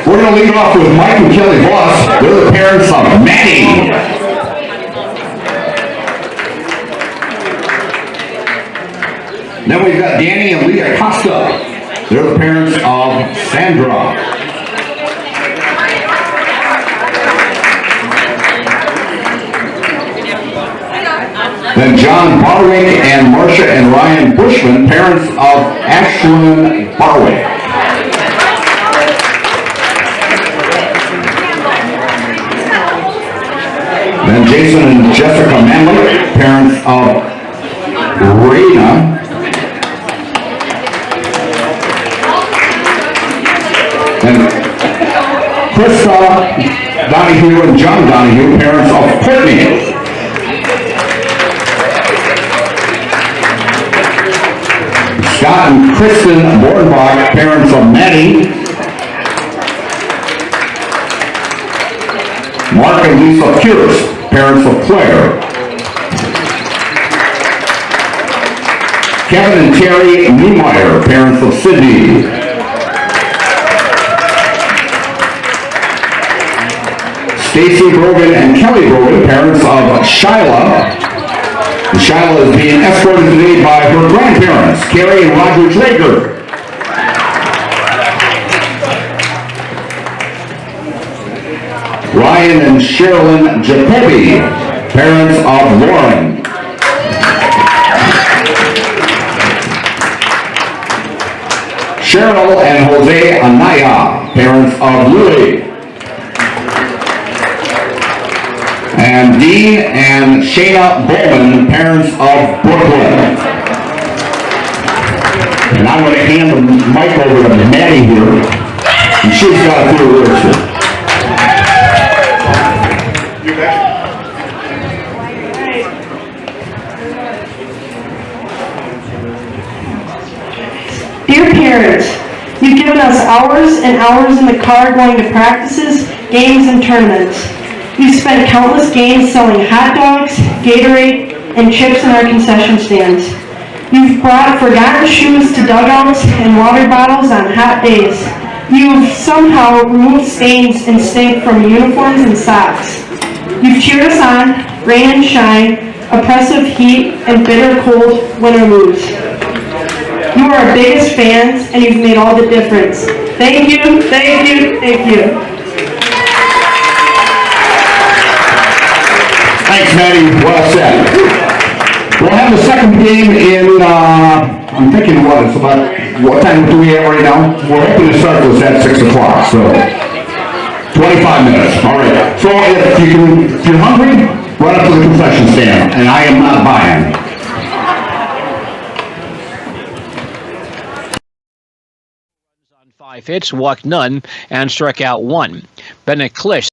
We're going to lead off with Mike and Kelly Voss. They're the parents of Maddie. Then we've got Danny and Leah Costa. They're the parents of Sandra. Then John Barwick and Marcia and Ryan Bushman, parents of Ashlyn Barwick. Then Jason and Jessica Manley, parents of Raina. And Krista Donahue and John Donahue, parents of Courtney. Scott and Kristen Bornbach, parents of Maddie. Mark and Lisa Pierce, parents of Claire. Kevin and Terry Niemeyer, parents of Sydney. Stacy Brogan and Kelly Brogan, parents of Shyla. Shyla is being escorted today by her grandparents, Carrie and Roger Traeger. Ryan and Sherilyn Jacobi, parents of Lauren. Cheryl and Jose Anaya, parents of Lily. And Dean and Shayna Bowman, parents of Brooklyn. And I'm going to hand the mic over to Maddie here, and she's got a few words here. Dear parents, you've given us hours and hours in the car going to practices, games, and tournaments. We've spent countless games selling hot dogs, Gatorade, and chips in our concession stands. You've brought forgotten shoes to dugouts and water bottles on hot days. You've somehow removed stains and stink from uniforms and socks. You've cheered us on, rain and shine, oppressive heat, and bitter cold, win or lose. You are our biggest fans, and you've made all the difference. Thank you, thank you, thank you. Thanks, Maddie. Well said. We'll have the second game in, I'm thinking it's about, what time do we have right now? We're hoping to start this at 6 o'clock, so 25 minutes. All right. So if you're hungry, run up to the concession stand, and I am not buying. 5 hits, walked none, and struck out 1. Bennett Klisch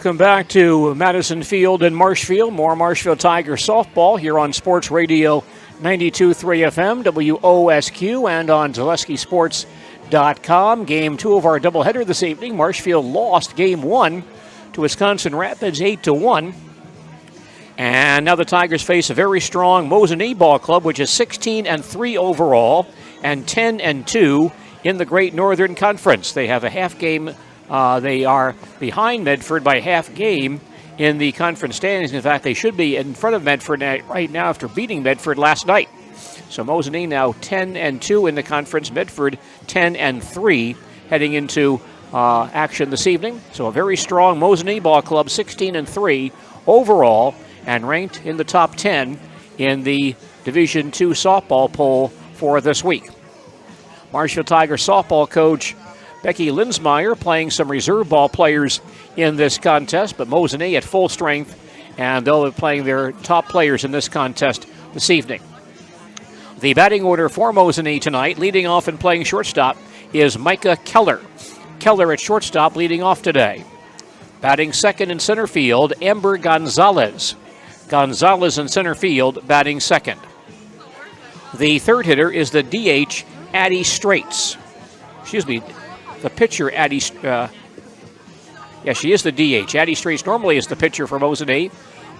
Welcome back to Madison Field in Marshfield. More Marshfield Tiger softball here on Sports Radio 92.3 FM, WOSQ, and on ZaleskiSports.com. Game 2 of our doubleheader this evening. Marshfield lost Game 1 to Wisconsin Rapids 8-1. And now the Tigers face a very strong Mosinee ball club, which is 16-3 overall and 10-2 in the Great Northern Conference. They have a half game. They are behind Medford by half game in the conference standings. In fact, they should be in front of Medford right now after beating Medford last night. So Mosinee now 10-2 in the conference. Medford 10-3 heading into action this evening. So a very strong Mosinee ball club, 16-3 overall, and ranked in the top 10 in the Division II softball poll for this week. Marshfield Tiger softball coach Becky Linsmeyer playing some reserve ball players in this contest, but Mosinee at full strength, and they'll be playing their top players in this contest this evening. The batting order for Mosinee tonight, leading off and playing shortstop, is Micah Keller. Keller at shortstop leading off today. Batting second in center field, Amber Gonzalez. Gonzalez in center field, batting second. The third hitter is the DH, Addie Straits. The pitcher, Addie, she is the DH. Addie Straits normally is the pitcher for Mosinee,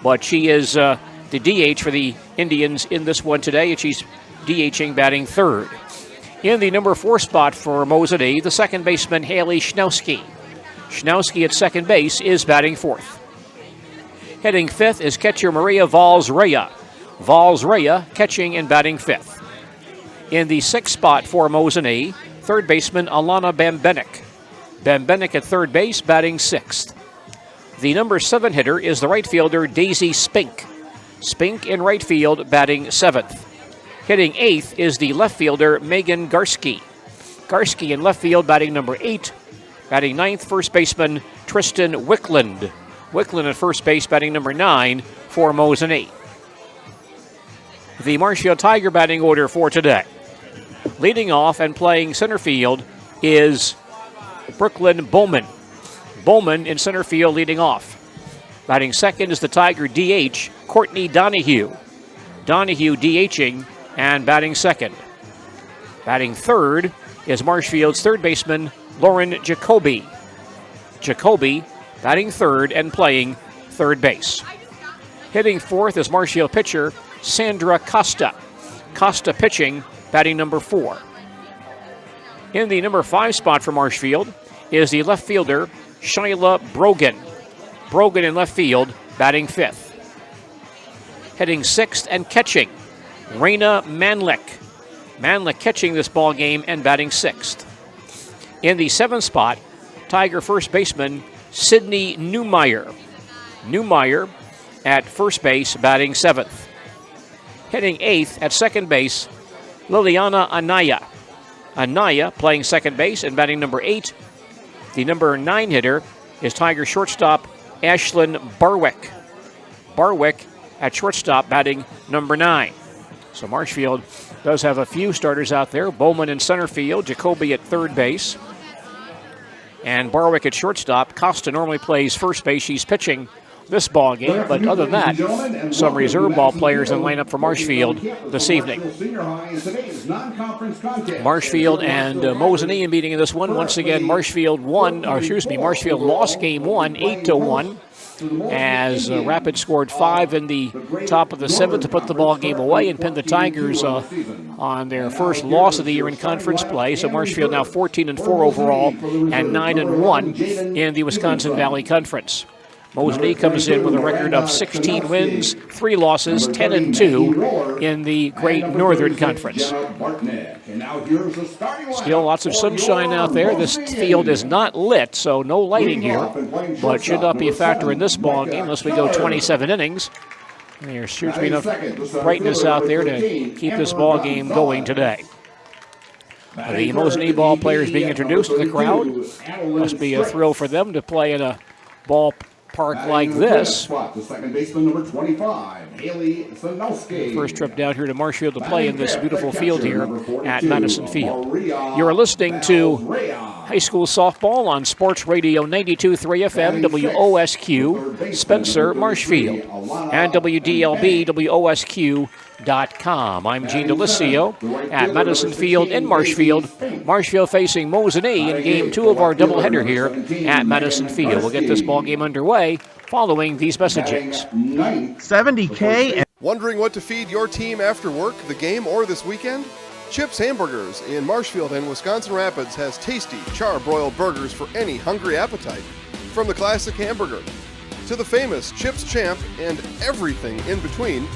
but she is the DH for the Indians in this one today, and she's DHing batting third. In the number 4 spot for Mosinee, the second baseman, Haley Schnowski. Schnowski at second base is batting fourth. Hitting fifth is catcher Maria Valls-Rea. Valls-Rea catching and batting fifth. In the 6th spot for Mosinee, third baseman Alana Bambenik. Bambenik at third base, batting sixth. The number 7 hitter is the right fielder Daisy Spink. Spink in right field, batting seventh. Hitting eighth is the left fielder Megan Garski. Garski in left field, batting number 8. Batting ninth, first baseman Tristan Wickland. Wickland at first base, batting number 9 for Mosinee. The Marshfield Tiger batting order for today. Leading off and playing center field is Brooklyn Bowman. Bowman in center field leading off. Batting second is the Tiger DH, Courtney Donahue. Donahue DHing and batting second. Batting third is Marshfield's third baseman, Lauren Jacoby. Jacoby batting third and playing third base. Hitting fourth is Marshfield pitcher, Sandra Costa. Costa pitching, batting number 4. In the number 5 spot for Marshfield is the left fielder, Shyla Brogan. Brogan in left field, batting 5th. Hitting 6th and catching, Raina Manlick. Manlick catching this ball game and batting 6th. In the 7th spot, Tiger first baseman, Sydney Newmeyer. Newmeyer at first base, batting 7th. Hitting 8th at second base, Liliana Anaya. Anaya playing second base and batting number 8. The number 9 hitter is Tiger shortstop Ashlyn Barwick. Barwick at shortstop batting number 9. So Marshfield does have a few starters out there. Bowman in center field, Jacoby at third base, and Barwick at shortstop. Costa normally plays first base. She's pitching this ball game, but other than that, some reserve ball players in lineup for Marshfield this evening. Marshfield and Mosinee meeting in this one. Once again, Marshfield lost game 1, 8-1, as Rapids scored 5 in the top of the 7th to put the ball game away and pinned the Tigers on their first loss of the year in conference play. So Marshfield now 14-4 overall and 9-1 in the Wisconsin Valley Conference. Mosinee comes in with a record of 16 wins, 3 losses, 10-2 in the Great Northern Conference. Still lots of sunshine out there. This field is not lit, so no lighting here, but should not be a factor in this ball game unless we go 27 innings. There seems to be enough brightness out there to keep this ball game going today. The Mosinee ball players being introduced to the crowd. Must be a thrill for them to play in a ball park like this. Spot, the second baseman, number 25, Haley Sanowski. First trip down here to Marshfield to play in this beautiful field here at Madison Field. You're listening to high school softball on Sports Radio 92.3 FM, WOSQ, Spencer, Marshfield, and WDLB, WOSQ.com. I'm Gene DeLisio at Madison Field in Marshfield. Marshfield facing Mosinee in Game 2 of our doubleheader here at Madison Field. We'll get this ball game underway following these messages. 70K. Wondering what to feed your team after work, the game, or this weekend? Chips Hamburgers in Marshfield and Wisconsin Rapids has tasty char-broiled burgers for any hungry appetite. From the classic hamburger to the famous Chips Champ and everything in between,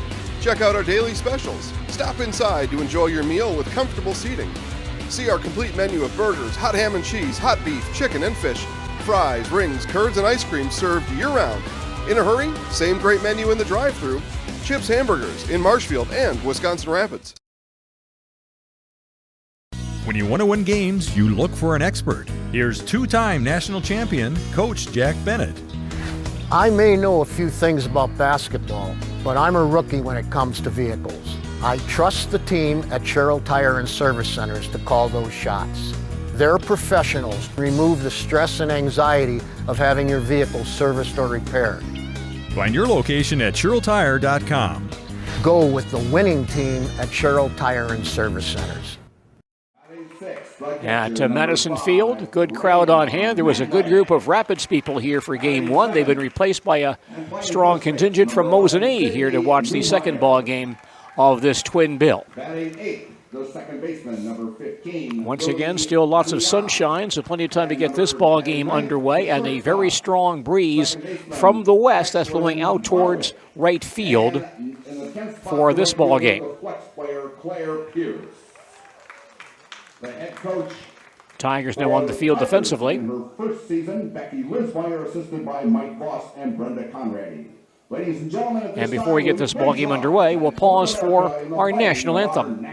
check out our daily specials. Stop inside to enjoy your meal with comfortable seating. See our complete menu of burgers, hot ham and cheese, hot beef, chicken and fish, fries, rings, curds, and ice cream served year-round. In a hurry? Same great menu in the drive-thru. Chips Hamburgers in Marshfield and Wisconsin Rapids. When you want to win games, you look for an expert. Here's two-time national champion, Coach Jack Bennett. I may know a few things about basketball, but I'm a rookie when it comes to vehicles. I trust the team at Sherrill Tire and Service Centers to call those shots. They're professionals. Remove the stress and anxiety of having your vehicle serviced or repaired. Find your location at SherrillTire.com. Go with the winning team at Sherrill Tire and Service Centers. At Madison Field, good crowd on hand. There was a good group of Rapids people here for Game 1. They've been replaced by a strong contingent from Mosinee here to watch the second ball game of this twin bill. Once again, still lots of sunshine, so plenty of time to get this ball game underway, and a very strong breeze from the west that's blowing out towards right field for this ball game. The head coach. Tigers now on the field defensively. In her first season, Becky Linsmeyer, assisted by Mike Voss and Brenda Conradi. Ladies and gentlemen, at this and before we get this ball game underway, we'll pause for our national anthem.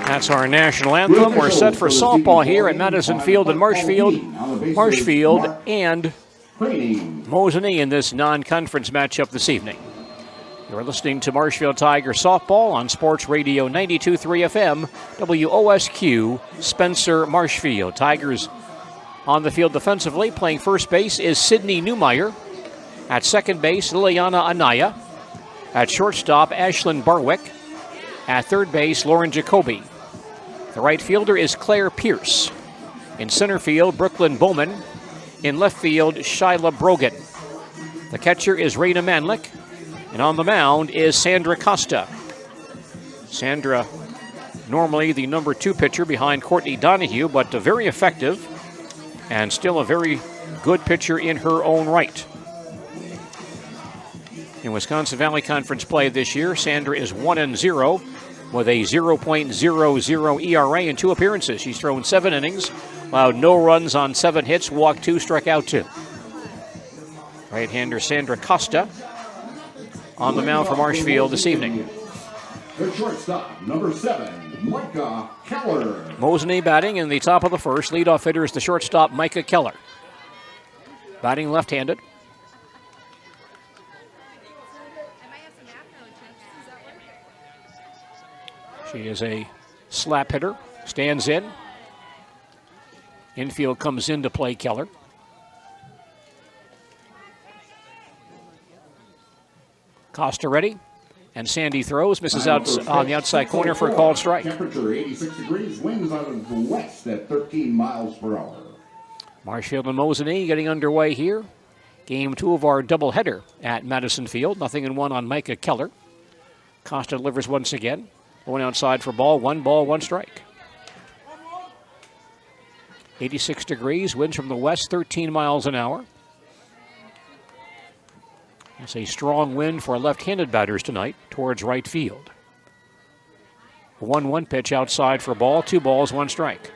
That's our national anthem. We're set for softball here at Madison Field and Marshfield and Mosinee in this non-conference matchup this evening. You're listening to Marshfield Tiger softball on Sports Radio 92.3 FM, WOSQ, Spencer, Marshfield. Tigers on the field defensively. Playing first base is Sydney Newmeyer. At second base, Liliana Anaya. At shortstop, Ashlyn Barwick. At third base, Lauren Jacoby. The right fielder is Claire Pierce. In center field, Brooklyn Bowman. In left field, Shyla Brogan. The catcher is Raina Manlick. And on the mound is Sandra Costa. Sandra, normally the number 2 pitcher behind Courtney Donahue, but very effective and still a very good pitcher in her own right. In Wisconsin Valley Conference play this year, Sandra is 1-0 with a 0.00 ERA in 2 appearances. She's thrown 7 innings, allowed no runs on 7 hits, walked 2, struck out 2. Right-hander Sandra Costa on the mound for Marshfield this evening. The shortstop, number 7, Micah Keller. Mosinee batting in the top of the first. Leadoff hitter is the shortstop, Micah Keller. Batting left-handed. She is a slap hitter. Stands in. Infield comes in to play Keller. Costa ready. And Sandy throws, misses out on the outside corner for a called strike. Temperature 86 degrees, winds out of the west at 13 miles per hour. Marshfield and Mosinee getting underway here. Game 2 of our doubleheader at Madison Field. 0-1 on Micah Keller. Costa delivers once again. Going outside for ball, 1 strike. 86 degrees, winds from the west, 13 miles an hour. It's a strong wind for left-handed batters tonight towards right field. 1-1 pitch outside for ball, 2 balls, 1 strike.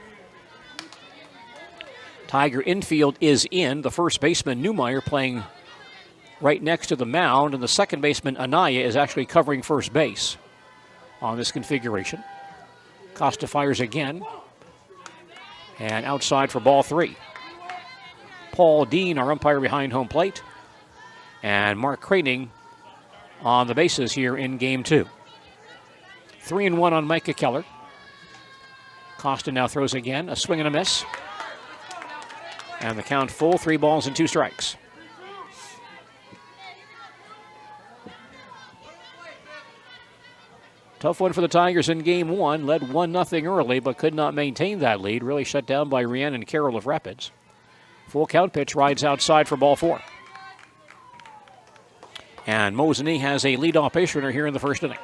Tiger infield is in. The first baseman, Newmeyer, playing right next to the mound, and the second baseman, Anaya, is actually covering first base on this configuration. Costa fires again. And outside for ball 3. Paul Dean, our umpire behind home plate. And Mark Craning on the bases here in game 2. 3-1 on Micah Keller. Costa now throws again, a swing and a miss. And the count full, 3 balls and 2 strikes. Tough one for the Tigers in game 1. Led 1-0 early, but could not maintain that lead. Really shut down by Rhiannon Carroll of Rapids. Full count pitch rides outside for ball 4. And Mosinee has a leadoff base runner here in the first inning.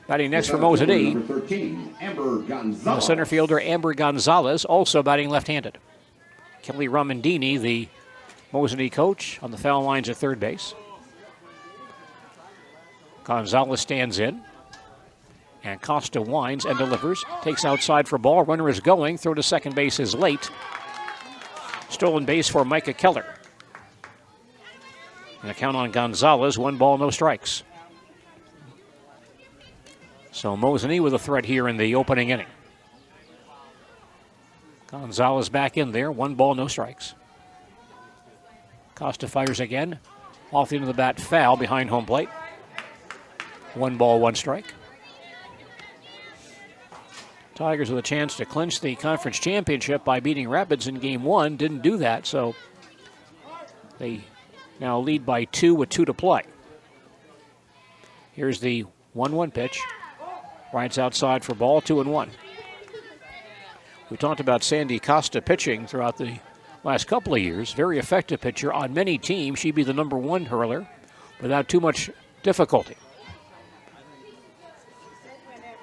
Batting next for Mosinee, Number 13, Amber the Gonzalez. center fielder Amber Gonzalez, also batting left-handed. Kelly Ramandini, the Mosinee coach, on the foul lines at third base. Gonzalez stands in. And Costa winds and delivers. Takes outside for ball. Runner is going. Throw to second base is late. Stolen base for Micah Keller. And a count on Gonzalez. 1 ball, no strikes. So Mosinee with a threat here in the opening inning. Gonzalez back in there. 1 ball, no strikes. Costa fires again. Off the end of the bat, foul behind home plate. 1 ball, 1 strike. Tigers with a chance to clinch the conference championship by beating Rapids in game 1. Didn't do that, so they now lead by 2 with 2 to play. Here's the 1-1 pitch. Rides outside for ball, 2-1. We talked about Sandy Costa pitching throughout the last couple of years. Very effective pitcher on many teams. She'd be the number 1 hurler without too much difficulty.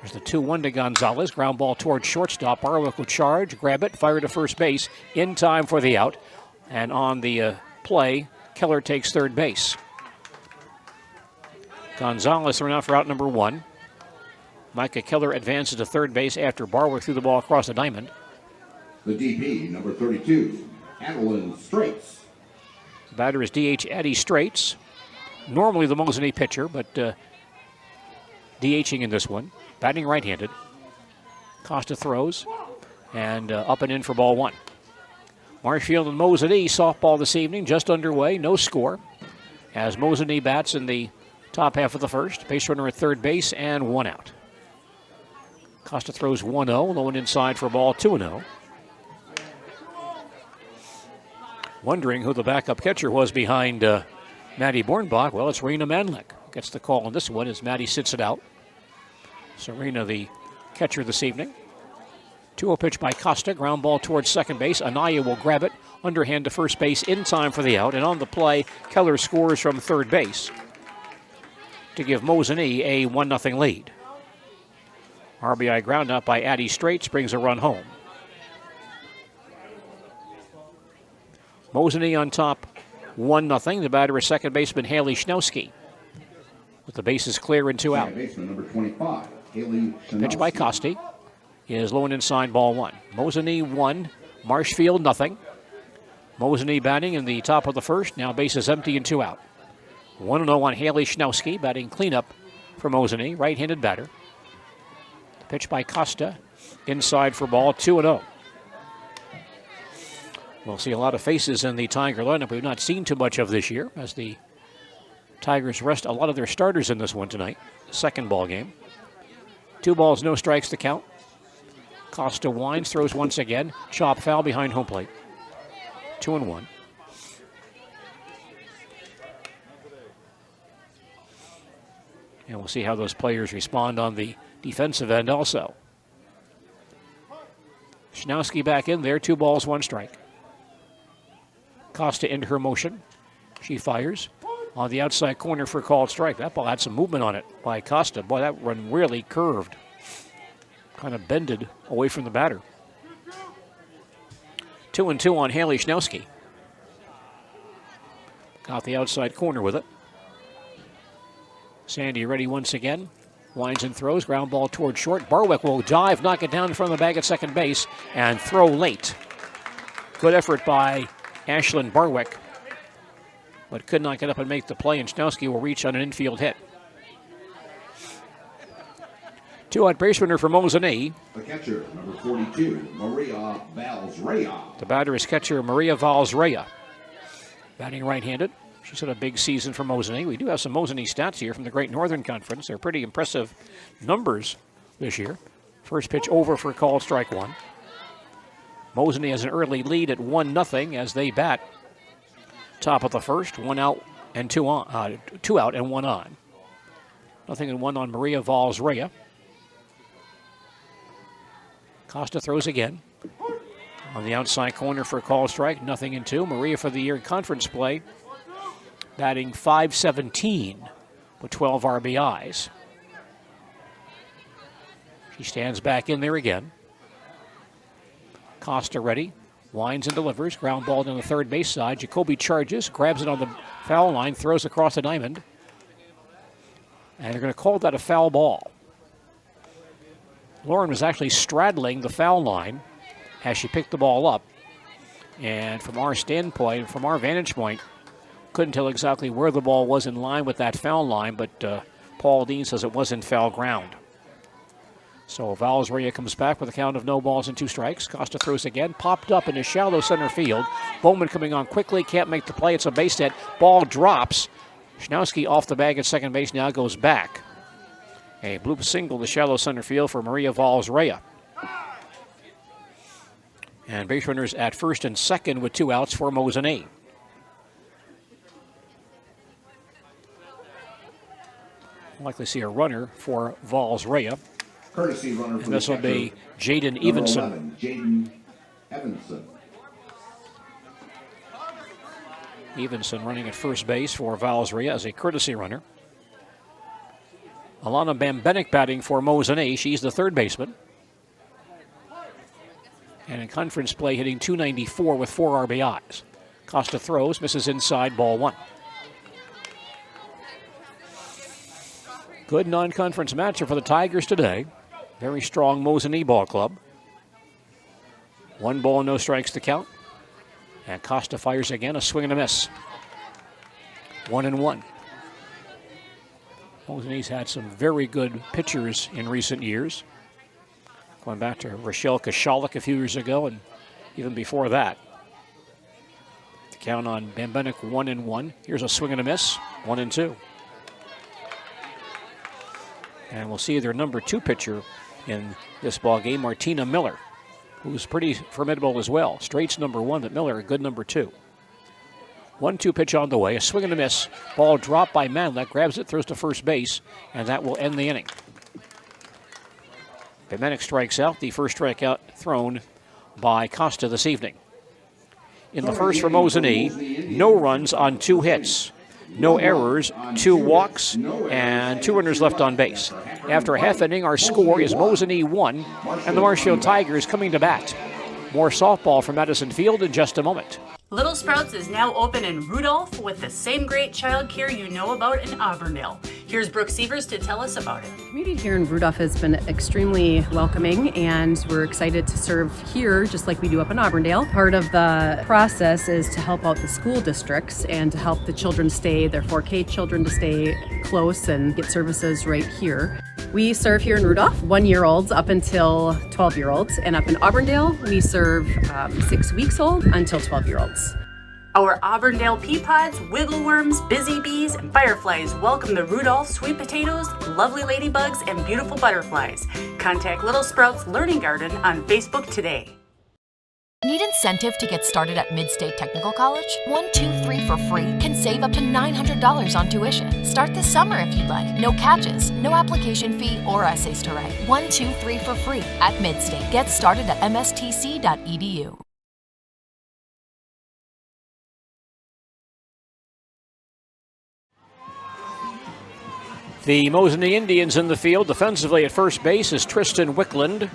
There's the 2-1 to Gonzalez. Ground ball towards shortstop. Barwick will charge, grab it, fire to first base in time for the out. And on the play, Keller takes third base. Gonzalez thrown out for out number 1. Micah Keller advances to third base after Barwick threw the ball across the diamond. The DP, number 32, Adeline Straits. The batter is DH Addie Straits. Normally the Mosinee pitcher, but DHing in this one. Batting right-handed. Costa throws, and up and in for ball 1. Marshfield and Mosinee softball this evening, just underway, no score. As Mosinee bats in the top half of the first. Base runner at third base and 1 out. Costa throws 1-0, low and inside for ball 2-0. Wondering who the backup catcher was behind Maddie Bornbach. Well, it's Rena Manlick. Gets the call on this one as Maddie sits it out. Serena, the catcher this evening. 2-0 pitch by Costa. Ground ball towards second base. Anaya will grab it. Underhand to first base in time for the out. And on the play, Keller scores from third base to give Mosinee a 1-0 lead. RBI ground out by Addie Straits brings a run home. Mosinee on top, 1-0. The batter is second baseman Haley Schnowski. With the bases clear and 2 out. Second baseman, number 25, Haley Pitch by Costi is low and inside, ball 1. Mosinee 1, Marshfield 0. Mosinee batting in the top of the first. Now bases empty and 2 out. 1-0 on Haley Schnowski, batting cleanup for Mosinee, right-handed batter. The pitch by Costa, inside for ball, 2-0. We'll see a lot of faces in the Tiger lineup we've not seen too much of this year, as the Tigers rest a lot of their starters in this one tonight. Second ball game. 2 balls, no strikes to count. Costa winds, throws once again. Chop foul behind home plate. 2-1. And we'll see how those players respond on the defensive end also. Schnowski back in there, 2 balls, 1 strike. Costa into her motion. She fires on the outside corner for a called strike. That ball had some movement on it by Costa. Boy, that run really curved. Kind of bended away from the batter. 2-2 on Haley Schnowski. Got the outside corner with it. Sandy ready once again. Winds and throws. Ground ball toward short. Barwick will dive, knock it down in front of the bag at second base, and throw late. Good effort by Ashlyn Barwick, but could not get up and make the play, and Schnowski will reach on an infield hit. 2-out base runner for Mosinee. The catcher, number 42, Maria Valls-Rea. The batter is catcher Maria Valls-Rea. Batting right-handed. She's had a big season for Mosinee. We do have some Mosinee stats here from the Great Northern Conference. They're pretty impressive numbers this year. First pitch over for called strike 1. Mosinee has an early lead at 1-0 as they bat. Top of the first, 1 out and 2 on, 2 out and 1 on. 0-1 on Maria Valls-Rea. Costa throws again. On the outside corner for a called strike, 0-2. Maria for the year in conference play, batting .517 with 12 RBIs. She stands back in there again. Costa ready, winds and delivers. Ground ball down the third base side. Jacoby charges, grabs it on the foul line, throws across the diamond. And they're going to call that a foul ball. Lauren was actually straddling the foul line as she picked the ball up. And from our standpoint, from our vantage point, couldn't tell exactly where the ball was in line with that foul line, but Paul Dean says it was in foul ground. So Valls-Rea comes back with a count of no balls and 2 strikes. Costa throws again, popped up in a shallow center field. Bowman coming on quickly, can't make the play. It's a base hit. Ball drops. Schnowski off the bag at second base, now goes back. A bloop single to shallow center field for Maria Valls-Rea. And base runners at first and second with 2 outs for Mosinee. Likely see a runner for Valls-Rea. Courtesy runner for and this will be Jaden Evenson. Jaden Evenson. Evenson running at first base for Valls-Rea as a courtesy runner. Alana Bambenik batting for Mosinee. She's the third baseman. And in conference play, hitting .294 with 4 RBIs. Costa throws, misses inside, ball 1. Good non-conference matchup for the Tigers today. Very strong Mosinee ball club. 1 ball, no strikes to count. And Costa fires again, a swing and a miss. 1-1. Mosinee's had some very good pitchers in recent years. Going back to Rochelle Kashalik a few years ago and even before that. The count on Bambenik 1-1. Here's a swing and a miss, 1-2. And we'll see their number 2 pitcher in this ball game, Martina Miller, who's pretty formidable as well. Straight's number 1, but Miller a good number 2. 1-2 pitch on the way, a swing and a miss. Ball dropped by Manlek, grabs it, throws to first base, and that will end the inning. Bambenik strikes out, the first strikeout thrown by Costa this evening. In the first for Mosinee, no runs on 2 hits. No errors, 2 walks, and 2 runners left on base. After a half inning, our score is Mosinee 1, and the Marshfield Tigers coming to bat. More softball from Madison Field in just a moment. Little Sprouts is now open in Rudolph with the same great childcare you know about in Auburndale. Here's Brooke Sievers to tell us about it. The community here in Rudolph has been extremely welcoming, and we're excited to serve here just like we do up in Auburndale. Part of the process is to help out the school districts and to help the children stay, their 4K children to stay close and get services right here. We serve here in Rudolph 1-year-olds up until 12-year-olds, and up in Auburndale we serve 6 weeks old until 12-year-olds. Our Auburndale pea pods, wiggle worms, busy bees, and fireflies welcome the Rudolph sweet potatoes, lovely ladybugs, and beautiful butterflies. Contact Little Sprouts Learning Garden on Facebook today. Need incentive to get started at Mid-State Technical College? 123 for free can save up to $900 on tuition. Start this summer if you'd like. No catches, no application fee or essays to write. 123 for free at Mid-State. Get started at mstc.edu. The Mosinee Indians in the field. Defensively at first base is Tristan Wickland.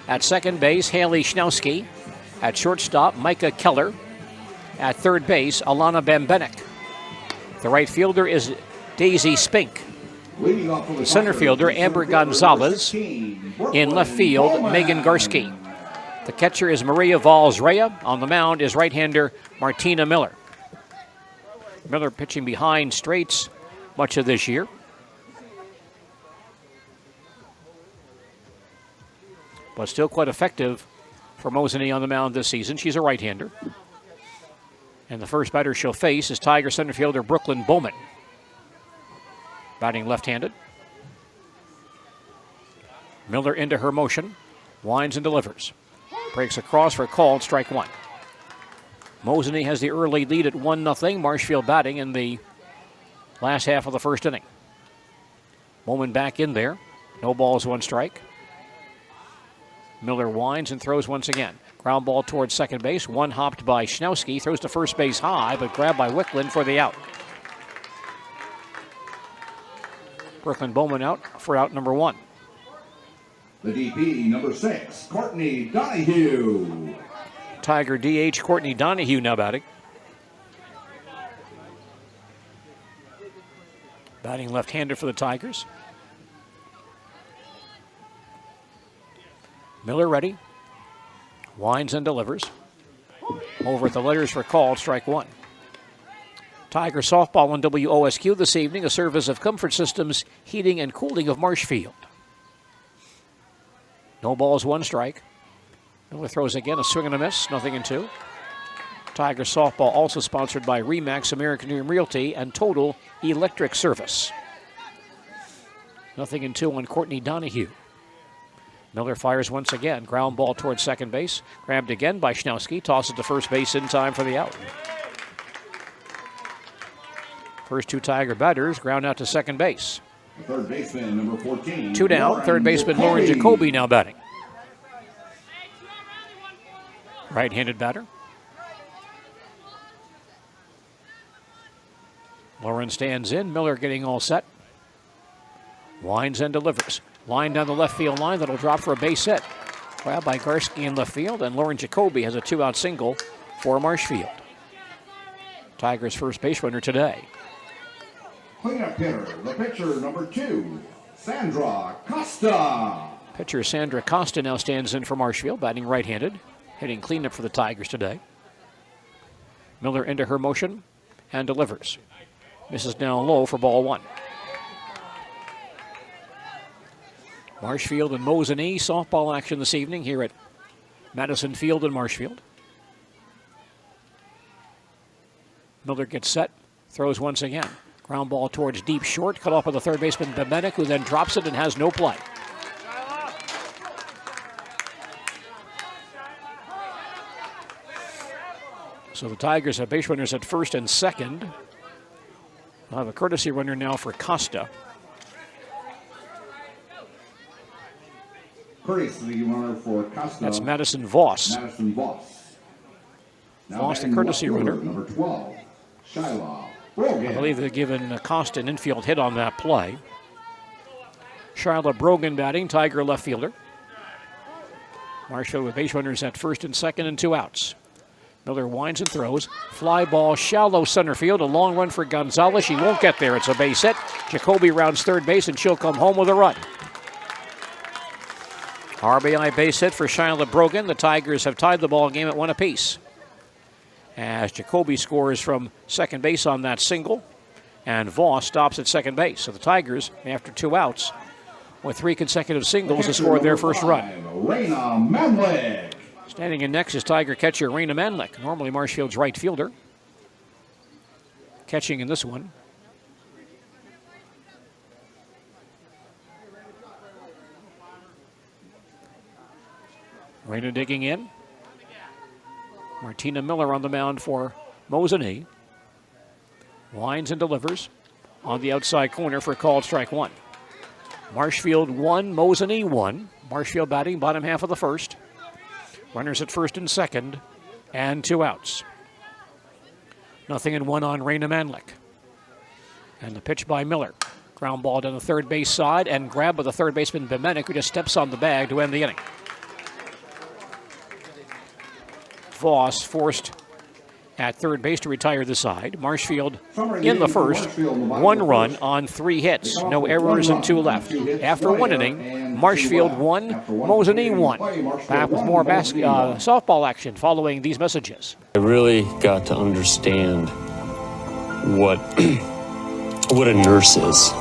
At second base, Haley Schnowski. At shortstop, Micah Keller. At third base, Alana Bambenek. The right fielder is Daisy Spink. Center fielder, Amber Gonzalez. In left field, Megan Garski. The catcher is Maria Valls-Rea. On the mound is right-hander Martina Miller. Miller pitching behind straights much of this year. But still quite effective for Mosinee on the mound this season. She's a right-hander. And the first batter she'll face is Tiger center fielder Brooklyn Bowman. Batting left-handed. Miller into her motion. Winds and delivers. Breaks across for a called strike one. Mosinee has the early lead at 1-0. Marshfield batting in the last half of the first inning. Bowman back in there. No balls, one strike. Miller winds and throws once again. Ground ball towards second base. One hopped by Schnowski. Throws to first base high, but grabbed by Wickland for the out. Brooklyn Bowman out for out number one. The DP, number 6, Courtney Donahue. Tiger DH Courtney Donahue now batting. Batting left-handed for the Tigers. Miller ready. Winds and delivers. Over at the letters for called strike one. Tiger softball on WOSQ this evening, a service of Comfort Systems Heating and Cooling of Marshfield. No balls, one strike. Miller throws again, a swing and a miss, 0-2. Tiger softball also sponsored by Remax American Dream Realty and Total Electric Service. 0-2 on Courtney Donahue. Miller fires once again. Ground ball towards second base. Grabbed again by Schnowski. Tosses to first base in time for the out. First two Tiger batters ground out to second base. Third baseman, number 14. Two down. Third baseman Lauren Jacoby now batting. Right-handed batter. Lauren stands in. Miller getting all set. Winds and delivers. Line down the left field line that'll drop for a base hit. Grabbed by Garski in left field, and Lauren Jacoby has a 2-out single for Marshfield. Tigers' first base runner today. Cleanup hitter, the pitcher, number 2, Sandra Costa. Pitcher Sandra Costa now stands in for Marshfield, batting right-handed, hitting cleanup for the Tigers today. Miller into her motion and delivers. Misses down low for ball one. Marshfield and Mosinee softball action this evening here at Madison Field in Marshfield. Miller gets set, throws once again. Ground ball towards deep short, cut off by the third baseman Bambenek, who then drops it and has no play. So the Tigers have base runners at first and second. They'll have a courtesy runner now for Costa. Courtesy runner for Costa. That's Madison Voss. Madison Voss. Voss, the courtesy runner. Number 12, Shyla Brogan. I believe they've given Costa an infield hit on that play. Shyla Brogan batting, Tiger left fielder. Marshfield with base runners at first and second and 2 outs. Miller winds and throws. Fly ball, shallow center field. A long run for Gonzalez. She won't get there. It's a base hit. Jacoby rounds third base, and she'll come home with a run. RBI base hit for Shyla Brogan. The Tigers have tied the ball game at 1 apiece. As Jacoby scores from second base on that single, and Voss stops at second base. So the Tigers, after 2 outs, with 3 consecutive singles, have scored their first run. Raina Manlick. Standing in next is Tiger catcher Raina Manlick, normally Marshfield's right fielder. Catching in this one. Raina digging in. Martina Miller on the mound for Mosinee. Winds and delivers on the outside corner for called strike 1. Marshfield 1, Mosinee 1. Marshfield batting bottom half of the first. Runners at first and second, and 2 outs. 0-1 on Raina Manlick. And the pitch by Miller. Ground ball down the third base side, and grabbed by the third baseman Bemenik, who just steps on the bag to end the inning. Voss forced at third base to retire the side. Marshfield in the first, 1 run on 3 hits. No errors and 2 left. After 1 inning, Marshfield 1, Mosinee 1. Back with more softball action following these messages. I really got to understand what a nurse is.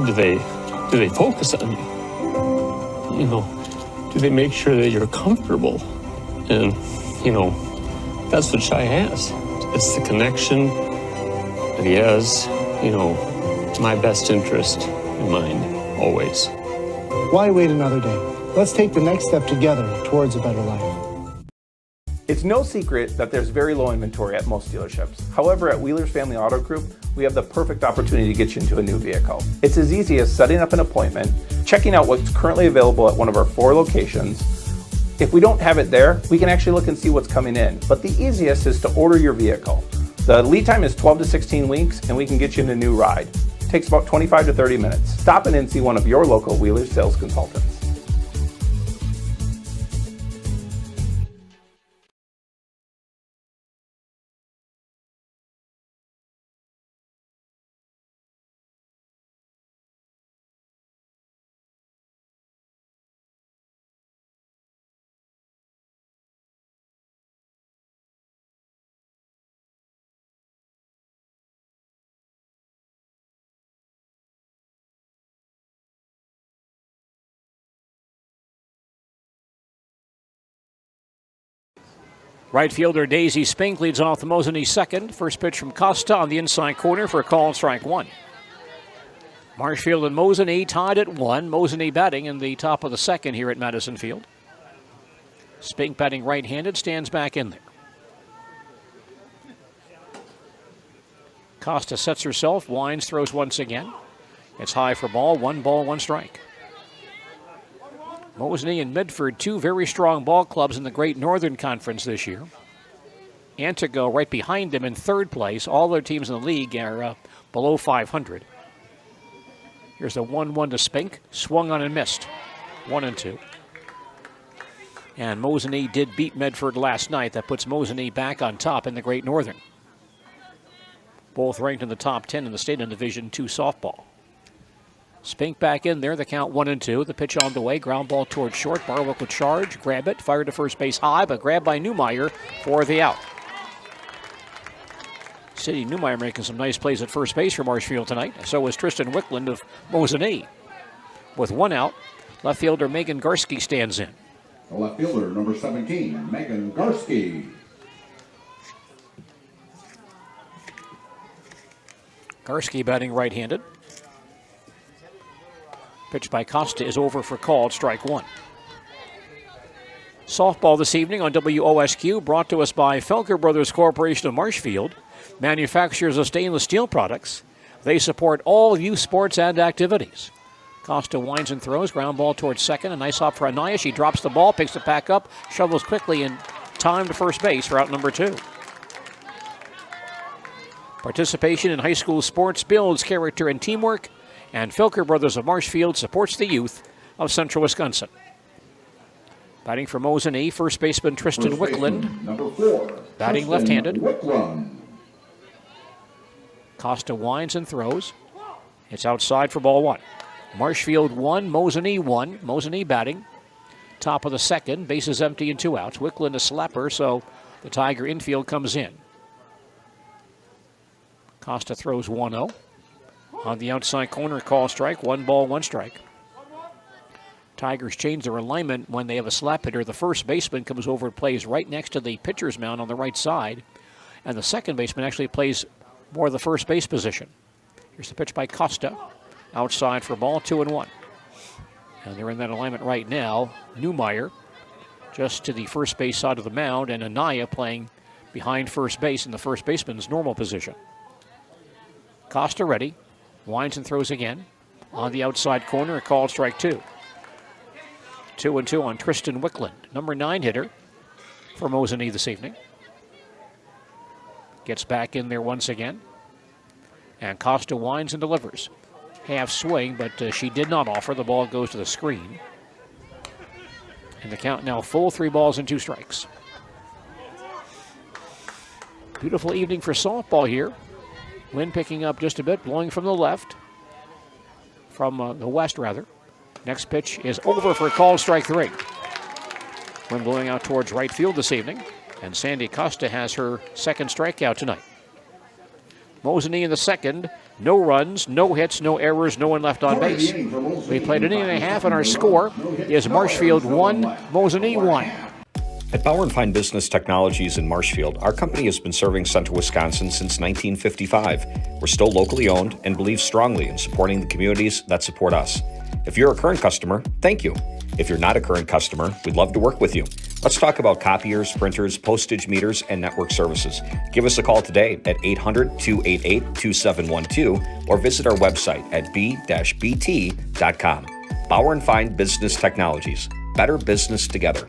Do they focus on you? You know, do they make sure that you're comfortable? And you know, that's what Shai has. It's the connection that he has, you know, my best interest in mind, always. Why wait another day? Let's take the next step together towards a better life. It's no secret that there's very low inventory at most dealerships. However, at Wheeler's Family Auto Group, we have the perfect opportunity to get you into a new vehicle. It's as easy as setting up an appointment, checking out what's currently available at one of our 4 locations. If we don't have it there, we can actually look and see what's coming in. But the easiest is to order your vehicle. The lead time is 12 to 16 weeks, and we can get you in a new ride. It takes about 25 to 30 minutes. Stop in and see one of your local Wheelers sales consultants. Right fielder Daisy Spink leads off the Mosinee second. First pitch from Costa on the inside corner for a call strike 1. Marshfield and Mosinee tied at 1. Mosinee batting in the top of the second here at Madison Field. Spink batting right-handed, stands back in there. Costa sets herself, winds, throws once again. It's high for ball, 1 strike. Mosinee and Midford, 2 very strong ball clubs in the Great Northern Conference this year. Antigo right behind them in 3rd place. All their teams in the league are below 500. Here's a 1-1 to Spink. Swung on and missed. 1-2. And Mosinee did beat Medford last night. That puts Mosinee back on top in the Great Northern. Both ranked in the top 10 in the state in Division II softball. Spink back in there, the count 1-2. The pitch on the way, ground ball towards short. Barwick will charge, grab it, fire to first base high, but grabbed by Newmeyer for the out. Sidney Newmeyer making some nice plays at first base for Marshfield tonight. So was Tristan Wickland of Mosinee. With 1 out, left fielder Megan Garski stands in. The left fielder, number 17, Megan Garski. Garski batting right-handed. Pitch by Costa is over for called strike 1. Softball this evening on WOSQ, brought to us by Felker Brothers Corporation of Marshfield, manufacturers of stainless steel products. They support all youth sports and activities. Costa winds and throws, ground ball towards second. A nice hop for Anaya. She drops the ball, picks it back up, shovels quickly in time to first base for out number 2. Participation in high school sports builds character and teamwork, and Felker Brothers of Marshfield supports the youth of Central Wisconsin. Batting for Mosinee, first baseman Tristan Wickland. Number 4. Batting left-handed. Wickland. Costa winds and throws. It's outside for ball 1. Marshfield 1, Mosinee 1. Mosinee batting. Top of the second, bases empty and 2 outs. Wickland a slapper, so the Tiger infield comes in. Costa throws 1-0. On the outside corner, call strike. 1 ball, 1 strike. Tigers change their alignment when they have a slap hitter. The first baseman comes over and plays right next to the pitcher's mound on the right side. And the second baseman actually plays more of the first base position. Here's the pitch by Costa. Outside for ball 2-1. And they're in that alignment right now. Newmeyer just to the first base side of the mound, and Anaya playing behind first base in the first baseman's normal position. Costa ready. Winds and throws again. On the outside corner, a called strike 2. 2-2 on Tristan Wickland, number 9 hitter for Mosinee this evening. Gets back in there once again. And Costa winds and delivers. Half swing, but she did not offer. The ball goes to the screen. And the count now full, 3 balls and 2 strikes. Beautiful evening for softball here. Wind picking up just a bit, blowing from the left. From the west, rather. Next pitch is over for called strike 3. Wind blowing out towards right field this evening. And Sandy Costa has her second strikeout tonight. Mosinee in the second. No runs, no hits, no errors, no one left on base. We played an inning and a half, and our score is Marshfield 1, Mosinee 1. At Bauer & Fine Business Technologies in Marshfield, our company has been serving central Wisconsin since 1955. We're still locally owned and believe strongly in supporting the communities that support us. If you're a current customer, thank you. If you're not a current customer, we'd love to work with you. Let's talk about copiers, printers, postage meters, and network services. Give us a call today at 800-288-2712 or visit our website at b-bt.com. Bauer & Fine Business Technologies. Better business together.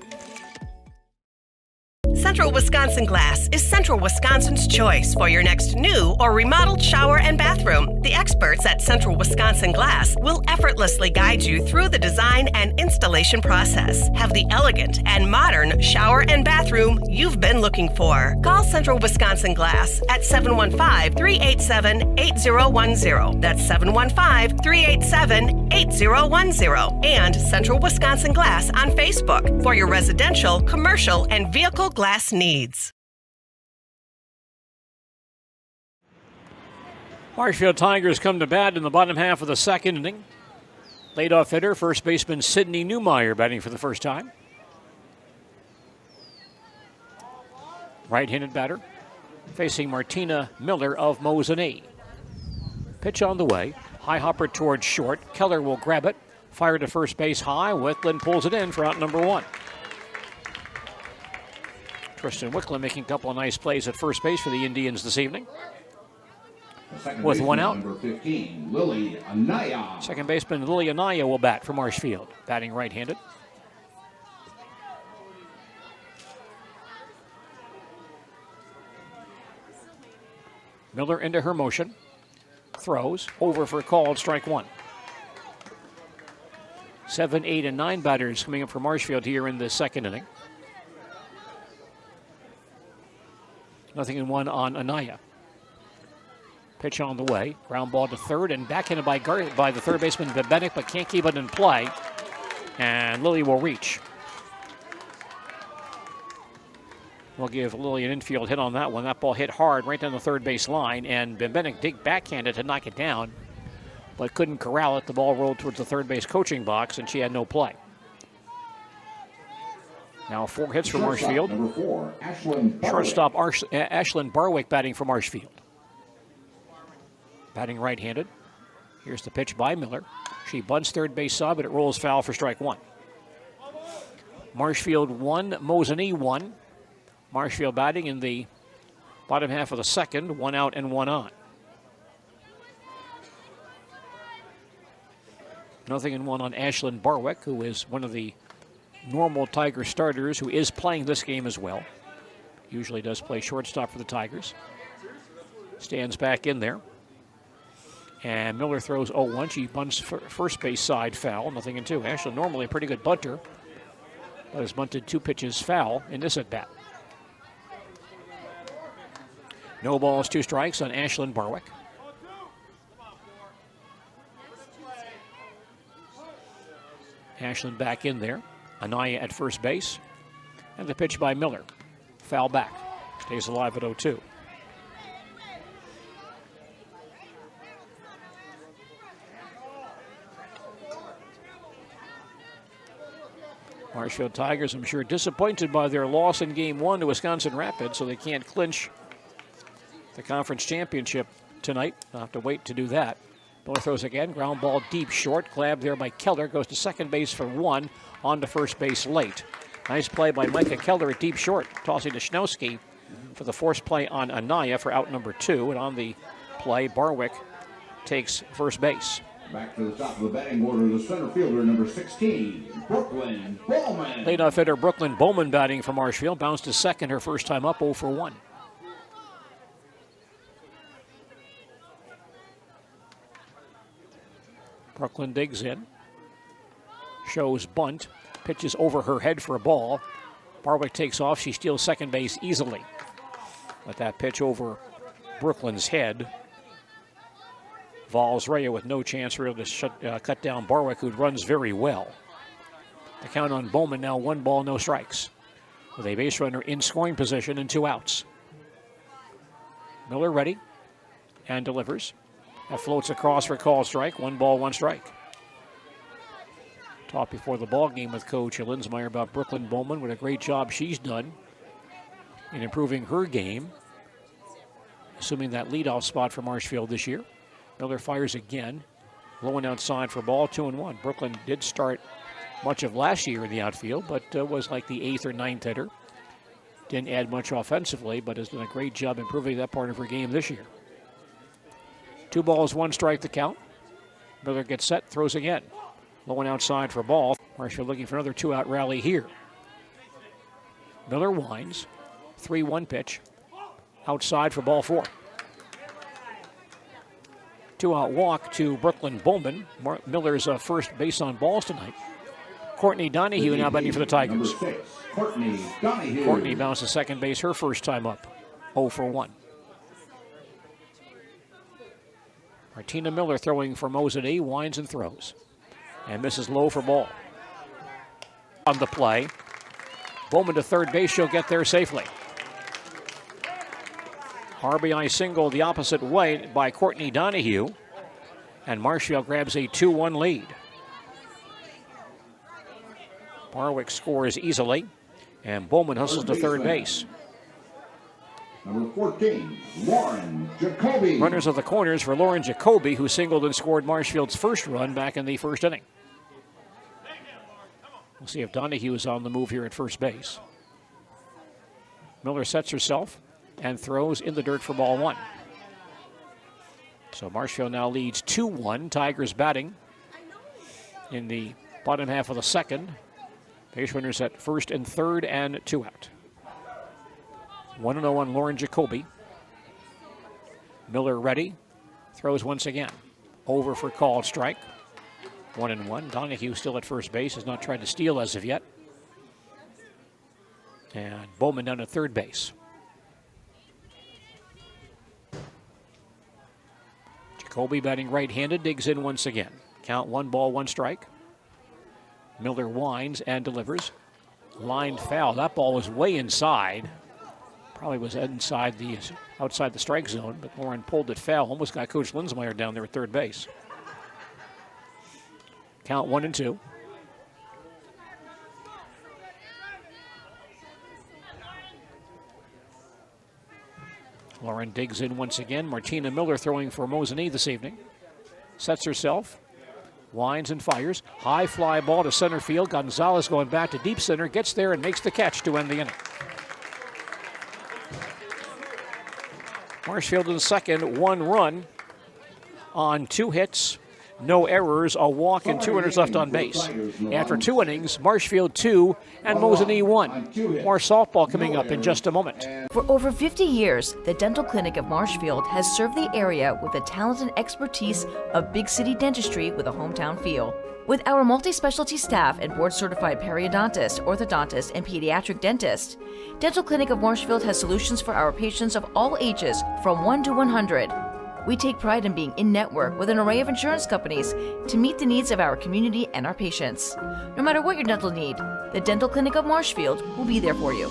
Central Wisconsin Glass is Central Wisconsin's choice for your next new or remodeled shower and bathroom. The experts at Central Wisconsin Glass will effortlessly guide you through the design and installation process. Have the elegant and modern shower and bathroom you've been looking for. Call Central Wisconsin Glass at 715-387-8010. That's 715-387-8010. And Central Wisconsin Glass on Facebook for your residential, commercial, and vehicle glass needs. Marshfield Tigers come to bat in the bottom half of the second inning. Leadoff hitter, first baseman Sidney Newmeyer batting for the first time. Right-handed batter facing Martina Miller of Mosinee. Pitch on the way. High hopper towards short. Keller will grab it. Fire to first base high. Wickland pulls it in for out number 1. Tristan Wickland making a couple of nice plays at first base for the Indians this evening. With 1 out. Number 15, Lily Anaya. Second baseman Lily Anaya will bat for Marshfield. Batting right-handed. Miller into her motion. Throws. Over for a called strike 1. 7, 8, and 9 batters coming up for Marshfield here in the second inning. 0-1 on Anaya. Pitch on the way. Ground ball to third and backhanded by the third baseman Bebenick, but can't keep it in play. And Lily will reach. We'll give Lily an infield hit on that one. That ball hit hard right down the third base line, and Bebenick dig backhanded to knock it down, but couldn't corral it. The ball rolled towards the third base coaching box, and she had no play. Now 4 hits for Marshfield. Number 4, Ashlyn Barwick. Shortstop Ashlyn Barwick batting for Marshfield. Batting right-handed. Here's the pitch by Miller. She bunts third base side, but it rolls foul for strike 1. Marshfield 1, Mosinee 1. Marshfield batting in the bottom half of the second. 1 out and 1 on. 0-1 on Ashlyn Barwick, who is one of the normal Tiger starters, who is playing this game as well. Usually does play shortstop for the Tigers. Stands back in there. And Miller throws 0-1. She bunts first base side foul. 0-2. Ashlyn normally a pretty good bunter. but has bunted 2 pitches foul in this at-bat. No balls, 2 strikes on Ashlyn Barwick. Ashlyn back in there. Anaya at first base. And the pitch by Miller. Foul back. Stays alive at 0-2. Marshfield Tigers, I'm sure, disappointed by their loss in Game 1 to Wisconsin Rapids, so they can't clinch the conference championship tonight. They'll have to wait to do that. Miller throws again. Ground ball deep short. Grabbed there by Keller. Goes to second base for 1. On to first base late. Nice play by Micah Keller at deep short. Tossing to Schnowski for the forced play on Anaya for out number 2. And on the play, Barwick takes first base. Back to the top of the batting order, the center fielder, number 16, Brooklyn Bowman. Leadoff hitter Brooklyn Bowman batting for Marshfield. Bounced to second her first time up, 0 for 1. Brooklyn digs in. Shows bunt. Pitches over her head for a ball. Barwick takes off. She steals second base easily. But that pitch over Brooklyn's head. Vols Raya with no chance really to cut down Barwick, who runs very well. The count on Bowman now 1 ball, no strikes. With a base runner in scoring position and 2 outs. Miller ready and delivers. That floats across for call strike. 1 ball, 1 strike. Talked before the ball game with Coach Linsmeyer about Brooklyn Bowman. What a great job she's done in improving her game. Assuming that leadoff spot for Marshfield this year. Miller fires again. Low and outside for ball, 2-1. Brooklyn did start much of last year in the outfield, but was like the 8th or 9th hitter. Didn't add much offensively, but has done a great job improving that part of her game this year. 2 balls, 1 strike the count. Miller gets set, throws again. Low and outside for ball. Marshfield looking for another 2-out rally here. Miller winds. 3-1 pitch. Outside for ball 4. 2-out walk to Brooklyn Bowman. Miller's first base on balls tonight. Courtney Donahue now batting for the Tigers. Number 6, Courtney Donahue. Courtney bounced to second base her first time up. 0 for 1. Martina Miller throwing for Mosinee, winds and throws. And misses low for ball. On the play. Bowman to third base, she'll get there safely. RBI single the opposite way by Courtney Donahue. And Marshfield grabs a 2-1 lead. Barwick scores easily. And Bowman hustles to third base. Number 14, Lauren Jacoby. Runners of the corners for Lauren Jacoby, who singled and scored Marshfield's first run back in the first inning. We'll see if Donahue is on the move here at first base. Miller sets herself and throws in the dirt for ball 1. So Marshfield now leads 2-1. Tigers batting in the bottom half of the second. Base runners at first and third and 2 out. 1-0 on Lauren Jacoby. Miller ready. Throws once again. Over for called strike. 1-1. Donahue still at first base. Has not tried to steal as of yet. And Bowman down at third base. Jacoby batting right-handed. Digs in once again. Count 1 ball, 1 strike. Miller winds and delivers. Line foul. That ball was way inside. Probably was outside the strike zone, but Lauren pulled it foul. Almost got Coach Linsmeyer down there at third base. Count 1-2. Lauren digs in once again. Martina Miller throwing for Mosinee this evening. Sets herself. Winds and fires. High fly ball to center field. Gonzalez going back to deep center. Gets there and makes the catch to end the inning. Marshfield in second, 1 run on 2 hits, no errors, a walk, and 2 runners left on base. After 2 innings, Marshfield 2 and Mosinee 1. More softball coming up in just a moment. For over 50 years, the Dental Clinic of Marshfield has served the area with the talent and expertise of big city dentistry with a hometown feel. With our multi-specialty staff and board-certified periodontist, orthodontist, and pediatric dentist, Dental Clinic of Marshfield has solutions for our patients of all ages from 1 to 100. We take pride in being in-network with an array of insurance companies to meet the needs of our community and our patients. No matter what your dental need, the Dental Clinic of Marshfield will be there for you.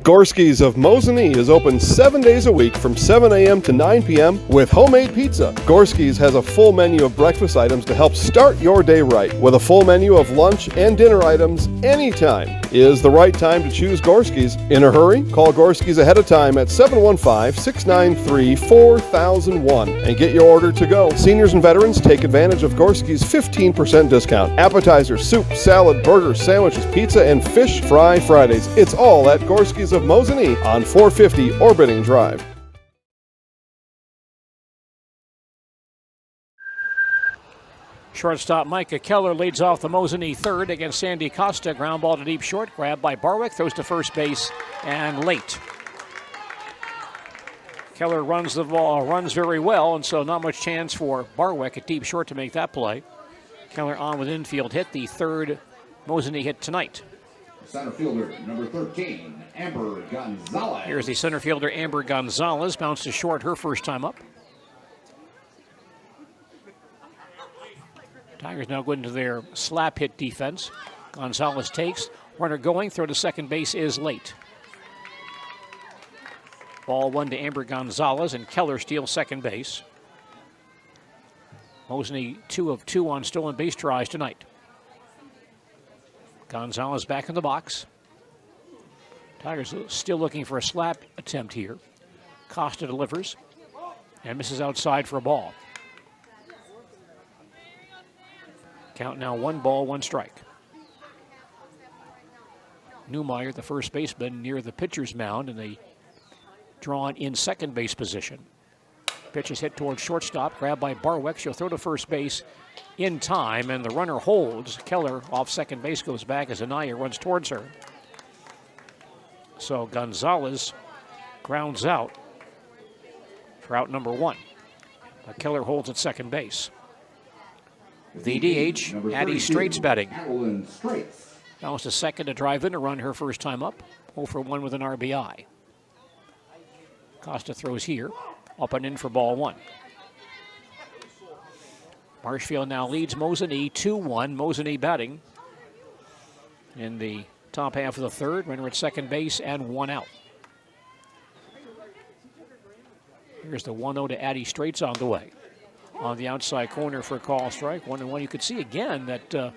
Gorski's of Mosinee is open 7 days a week from 7 a.m. to 9 p.m. with homemade pizza. Gorski's has a full menu of breakfast items to help start your day right. With a full menu of lunch and dinner items anytime is the right time to choose Gorski's. In a hurry? Call Gorski's ahead of time at 715-693-4001 and get your order to go. Seniors and veterans take advantage of Gorski's 15% discount. Appetizers, soup, salad, burgers, sandwiches, pizza, and fish fry Fridays. It's all at Gorski's of Mosinee on 450 Orbiting Drive. Shortstop Micah Keller leads off the Mosinee third against Sandy Costa. Ground ball to deep short. Grabbed by Barwick. Throws to first base and late. Keller runs the ball, runs very well, and so not much chance for Barwick at deep short to make that play. Keller on with infield hit, the third Mosinee hit tonight. Center fielder, number 13, Amber Gonzalez. Here's the center fielder, Amber Gonzalez. Bounced to short her first time up. Tigers now go into their slap hit defense. Gonzalez takes. Runner going. Throw to second base is late. Ball 1 to Amber Gonzalez, and Keller steals second base. Mosinee 2 of 2 on stolen base tries tonight. Gonzalez back in the box. Tigers still looking for a slap attempt here. Costa delivers and misses outside for a ball. Count now 1 ball, 1 strike. Newmeyer, the first baseman, near the pitcher's mound, and they drawn in second base position. Pitch is hit towards shortstop, grabbed by Barwick. She'll throw to first base in time, and the runner holds. Keller off second base goes back as Anaya runs towards her. So Gonzalez grounds out for out number 1. Keller holds at second base. The DH, Addie Straits batting. Bounced to second to drive in to run her first time up. 0 for 1 with an RBI. Costa throws here. Up and in for ball 1. Marshfield now leads Mosinee 2-1. Mosinee batting in the top half of the third. Runner at second base and 1 out. Here's the 1-0 to Addie Straits on the way. On the outside corner for a call strike. 1-1. You could see again that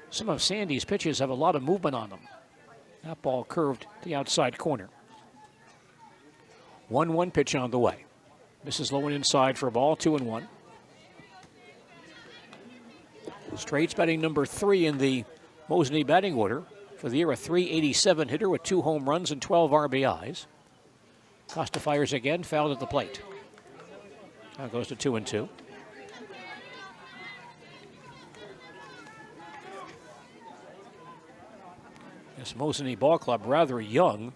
some of Sandy's pitches have a lot of movement on them. That ball curved to the outside corner. 1-1 pitch on the way. Misses low and inside for a ball, 2-1. Straits batting number 3 in the Mosinee batting order. For the year, a .387 hitter with 2 home runs and 12 RBIs. Costa fires again, fouled at the plate. Now goes to 2-2. This Mosinee ball club rather young.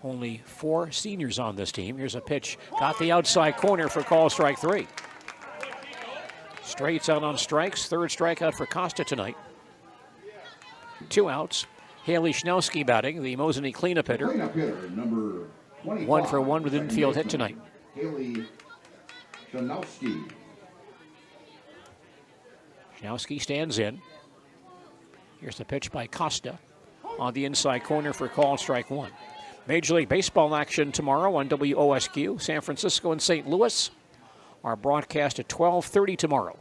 Only 4 seniors on this team. Here's a pitch. Got the outside corner for call strike 3. Straits out on strikes. Third strikeout for Costa tonight. 2 outs. Haley Schnowski batting, the Mosinee cleanup hitter. Number 25, 1 for 1 with infield hit tonight. Haley Schnowski. Schnowski stands in. Here's the pitch by Costa on the inside corner for call strike 1. Major League Baseball action tomorrow on WOSQ, San Francisco and St. Louis. Our broadcast at 12:30 tomorrow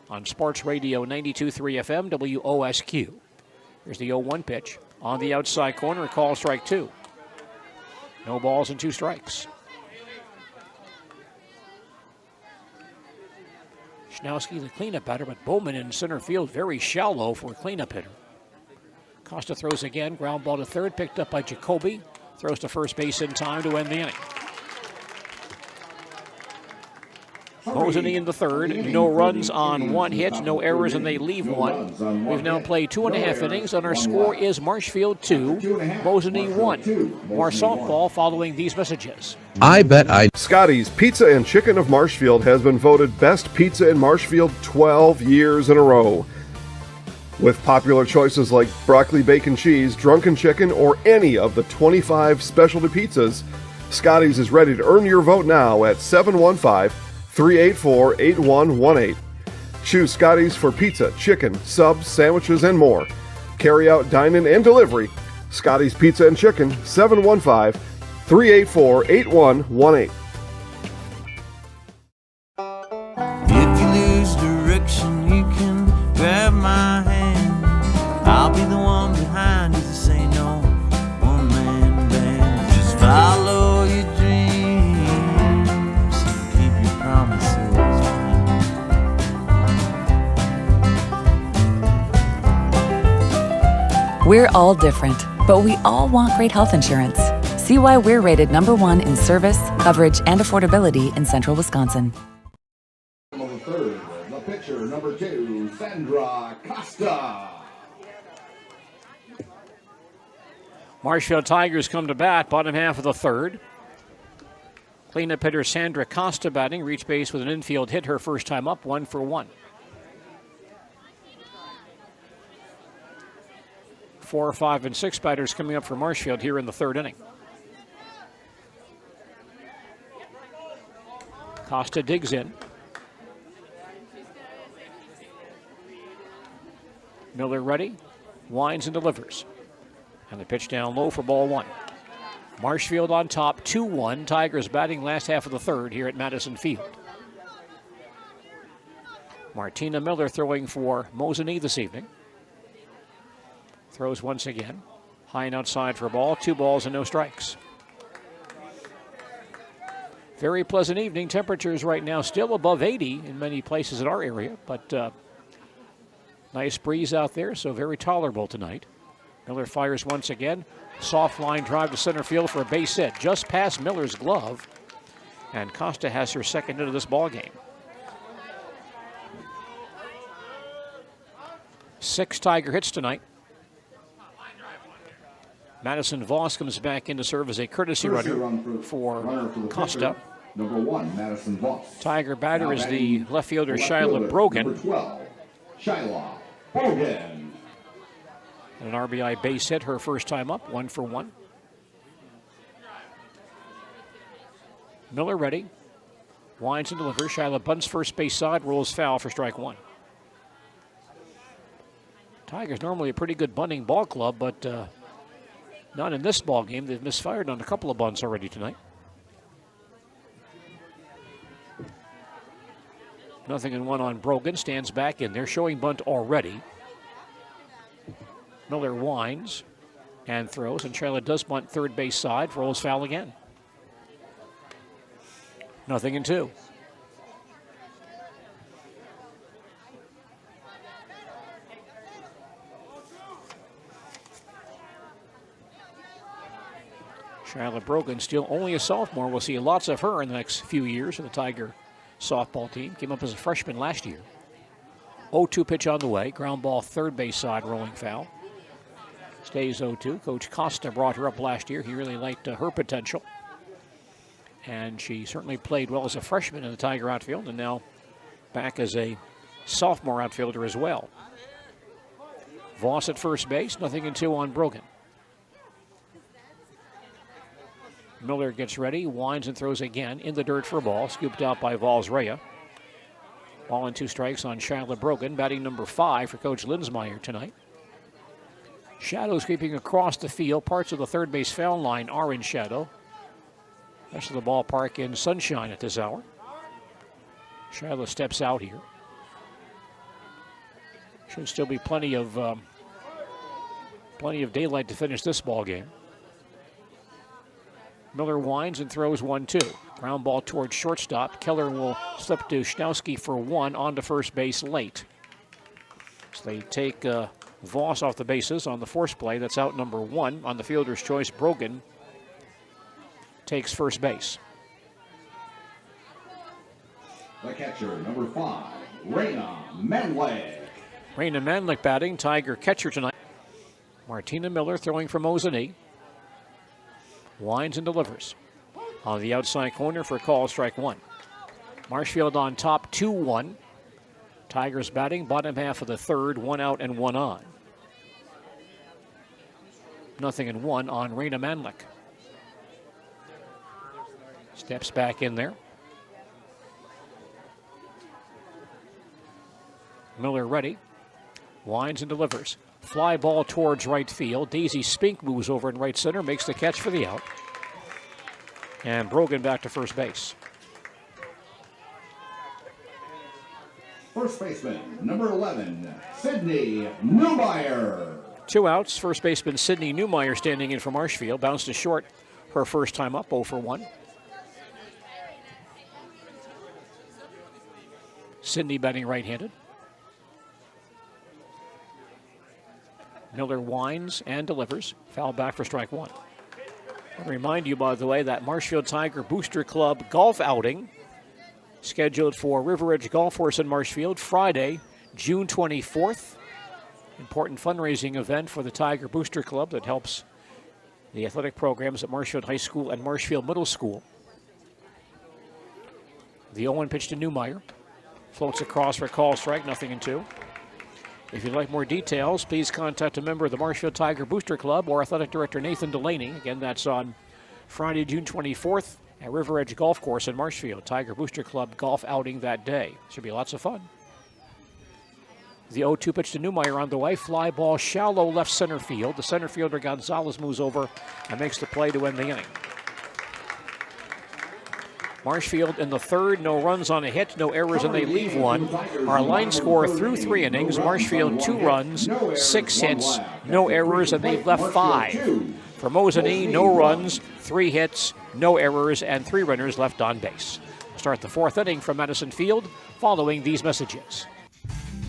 on Sports Radio 92.3 FM WOSQ. Here's the 0-1 pitch on the outside corner, call strike 2. No balls and 2 strikes. Schnowski, the cleanup batter, but Bowman in center field, very shallow for a cleanup hitter. Costa throws again, ground ball to third, picked up by Jacoby. Throws to first base in time to end the inning. Mosinee in the third. No runs on one hit, no errors, and they leave one. We've now played 2.5 innings, and our score is Marshfield 2, Mosinee 1. More softball following these messages. Scotty's Pizza and Chicken of Marshfield has been voted best pizza in Marshfield 12 years in a row. With popular choices like broccoli, bacon, cheese, drunken chicken, or any of the 25 specialty pizzas, Scotty's is ready to earn your vote now at 715-384-8118. Choose Scotty's for pizza, chicken, subs, sandwiches, and more. Carry out, dine-in, and delivery. Scotty's Pizza and Chicken, 715-384-8118. If you lose direction, you can grab my hand. I'll be the one behind you to say no. One man band. Just follow your dreams. Keep your promises. We're all different, but we all want great health insurance. See why we're rated #1 in service, coverage, and affordability in Central Wisconsin. The third, the pitcher, number 2, Sandra Costa. Marshfield Tigers come to bat, bottom half of the third. Cleanup hitter Sandra Costa batting, reached base with an infield hit her first time up, 1 for 1. 4, 5, and 6 batters coming up for Marshfield here in the third inning. Costa digs in. Miller ready, winds and delivers. And the pitch down low for ball 1. Marshfield on top, 2-1. Tigers batting last half of the third here at Madison Field. Martina Miller throwing for Mosinee this evening. Throws once again. High and outside for a ball. 2 balls and no strikes. Very pleasant evening. Temperatures right now still above 80 in many places in our area, but nice breeze out there, so very tolerable tonight. Miller fires once again. Soft line drive to center field for a base hit, just past Miller's glove. And Costa has her second hit of this ball game. 6 Tiger hits tonight. Madison Voss comes back in to serve as a courtesy runner for Costa. Number 1, Madison Voss. Tiger batter is the left fielder Shyla Brogan. Number 12, Shyla Brogan. An RBI base hit her first time up, 1 for 1. Miller ready. Winds and delivers. Shyla bunts first base side, rolls foul for strike 1. Tigers normally a pretty good bunting ball club, but not in this ball game. They've misfired on a couple of bunts already tonight. 0-1 on Brogan. Stands back in there, showing bunt already. Miller winds and throws, and Shyla does bunt third base side, rolls foul again. 0-2. Shyla Brogan, still only a sophomore. We'll see lots of her in the next few years for the Tiger softball team. Came up as a freshman last year. 0-2 pitch on the way. Ground ball third base side, rolling foul. Stays 0-2. Coach Costa brought her up last year. He really liked her potential. And she certainly played well as a freshman in the Tiger outfield, and now back as a sophomore outfielder as well. Voss at first base, 0-2 on Brogan. Miller gets ready, winds and throws again in the dirt for a ball, scooped out by Valls-Rea. Ball and 2 strikes on Shyla Brogan, batting number 5 for Coach Linsmeyer tonight. Shadows creeping across the field. Parts of the third base foul line are in shadow. Rest of the ballpark in sunshine at this hour. Shyla steps out here. Should still be plenty of daylight to finish this ball game. Miller winds and throws 1-2. Ground ball towards shortstop. Keller will slip to Schnowski for 1 on to first base late. So they take Voss off the bases on the force play. That's out number 1 on the fielder's choice. Brogan takes first base. The catcher, number 5, Raina Manley. Raina Manlick batting, Tiger catcher tonight. Martina Miller throwing for Mosinee. Winds and delivers. On the outside corner for call, strike 1. Marshfield on top, 2-1. Tigers batting, bottom half of the third, 1 out and 1 on. 0-1 on Raina Manlick. Steps back in there. Miller ready. Winds and delivers. Fly ball towards right field. Daisy Spink moves over in right center, makes the catch for the out. And Brogan back to first base. First baseman, number 11, Sydney Newmeyer. 2 outs. First baseman Sydney Newmeyer standing in for Marshfield. Bounced to short her first time up, 0 for 1. Sydney batting right-handed. Miller winds and delivers. Foul back for strike 1. I'll remind you, by the way, that Marshfield Tiger Booster Club golf outing scheduled for River Edge Golf Course in Marshfield Friday, June 24th. Important fundraising event for the Tiger Booster Club that helps the athletic programs at Marshfield High School and Marshfield Middle School. The 0-1 pitch to Newmeyer. Floats across for call strike, 0-2. If you'd like more details, please contact a member of the Marshfield Tiger Booster Club or Athletic Director Nathan Delaney. Again, that's on Friday, June 24th at River Edge Golf Course in Marshfield. Tiger Booster Club golf outing that day. Should be lots of fun. The 0-2 pitch to Newmeyer on the way. Fly ball shallow left center field. The center fielder Gonzalez moves over and makes the play to end the inning. Marshfield in the third, no runs on a hit, no errors, and they leave one. Our line score through 3 innings, Marshfield 2 runs, 6 hits, no errors, and they've left 5. For Mosinee, no runs, 3 hits, no errors, and 3 runners left on base. We'll start the 4th inning from Madison Field following these messages.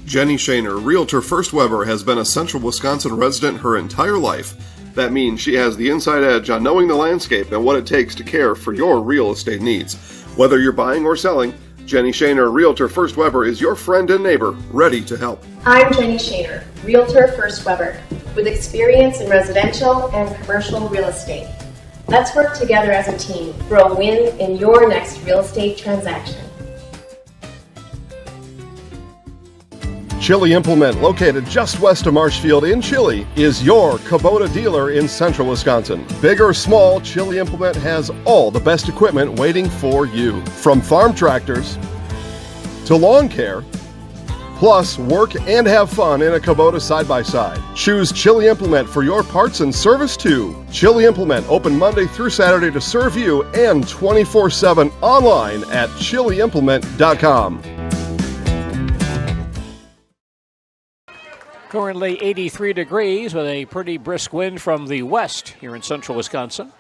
Jenny Shaner, Realtor First Weber, has been a Central Wisconsin resident her entire life. That means she has the inside edge on knowing the landscape and what it takes to care for your real estate needs. Whether you're buying or selling, Jenny Shaner, Realtor First Weber, is your friend and neighbor, ready to help. I'm Jenny Shaner, Realtor First Weber, with experience in residential and commercial real estate. Let's work together as a team for a win in your next real estate transaction. Chili Implement, located just west of Marshfield in Chili, is your Kubota dealer in central Wisconsin. Big or small, Chili Implement has all the best equipment waiting for you. From farm tractors to lawn care, plus work and have fun in a Kubota side-by-side. Choose Chili Implement for your parts and service too. Chili Implement, open Monday through Saturday to serve you and 24/7 online at chiliimplement.com. Currently 83 degrees with a pretty brisk wind from the west here in central Wisconsin.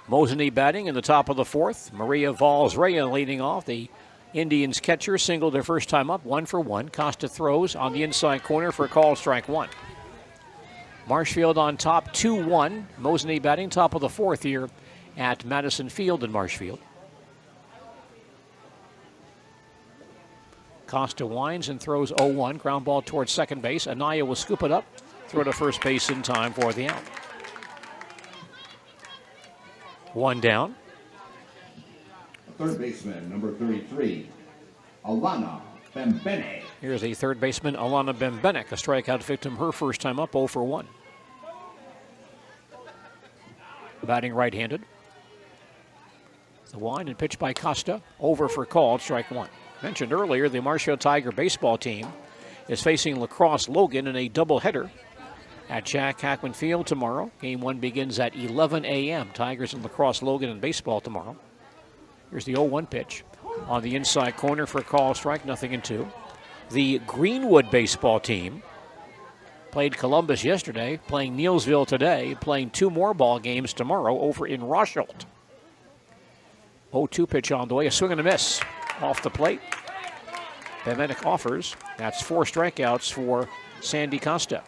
Mosinee batting in the top of the 4th. Maria Valls-Rea leading off. The Indians catcher singled their first time up, 1 for 1. Costa throws on the inside corner for a call, strike 1. Marshfield on top, 2-1. Mosinee batting top of the 4th here at Madison Field in Marshfield. Costa winds and throws 0-1. Ground ball towards second base. Anaya will scoop it up, throw to first base in time for the out. 1 down. Third baseman, number 33, Alana Bembene. Here's a third baseman, Alana Bembenek, a strikeout victim her first time up, 0 for 1. Batting right-handed. The wind and pitch by Costa, over for call, strike 1. Mentioned earlier, the Marshfield Tiger baseball team is facing La Crosse Logan in a doubleheader at Jack Hackman Field tomorrow. Game 1 begins at 11 a.m. Tigers and La Crosse Logan in baseball tomorrow. Here's the 0-1 pitch on the inside corner for a call strike, 0-2. The Greenwood baseball team played Columbus yesterday, playing Neilsville today, playing 2 more ball games tomorrow over in Rosholt. 0-2 pitch on the way, a swing and a miss. Off the plate. Bembenek offers. That's 4 strikeouts for Sandy Costa.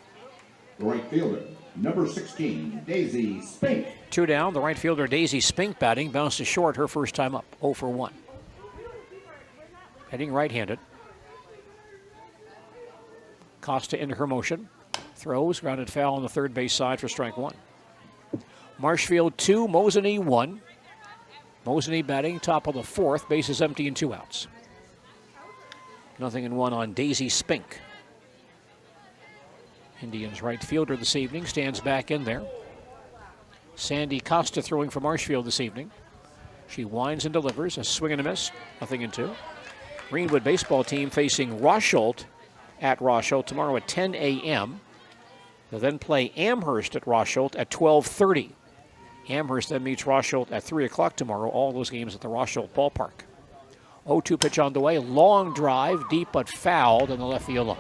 The right fielder, number 16, Daisy Spink. 2 down. The right fielder, Daisy Spink, batting. Bounced to short her first time up, 0 for 1. Hitting right-handed. Costa into her motion. Throws, grounded foul on the third base side for strike one. Marshfield 2, Mosinee 1. Mosinee batting, top of the fourth. Bases empty and 2 outs. 0-1 on Daisy Spink. Indians right fielder this evening stands back in there. Sandy Costa throwing for Marshfield this evening. She winds and delivers. A swing and a miss. 0-2. Greenwood baseball team facing Rosholt at Rosholt tomorrow at 10 a.m. They'll then play Amherst at Rosholt at 12:30. Amherst then meets Rosholt at 3 o'clock tomorrow. All those games at the Rosholt ballpark. 0-2 pitch on the way. Long drive, deep but fouled on the left field line.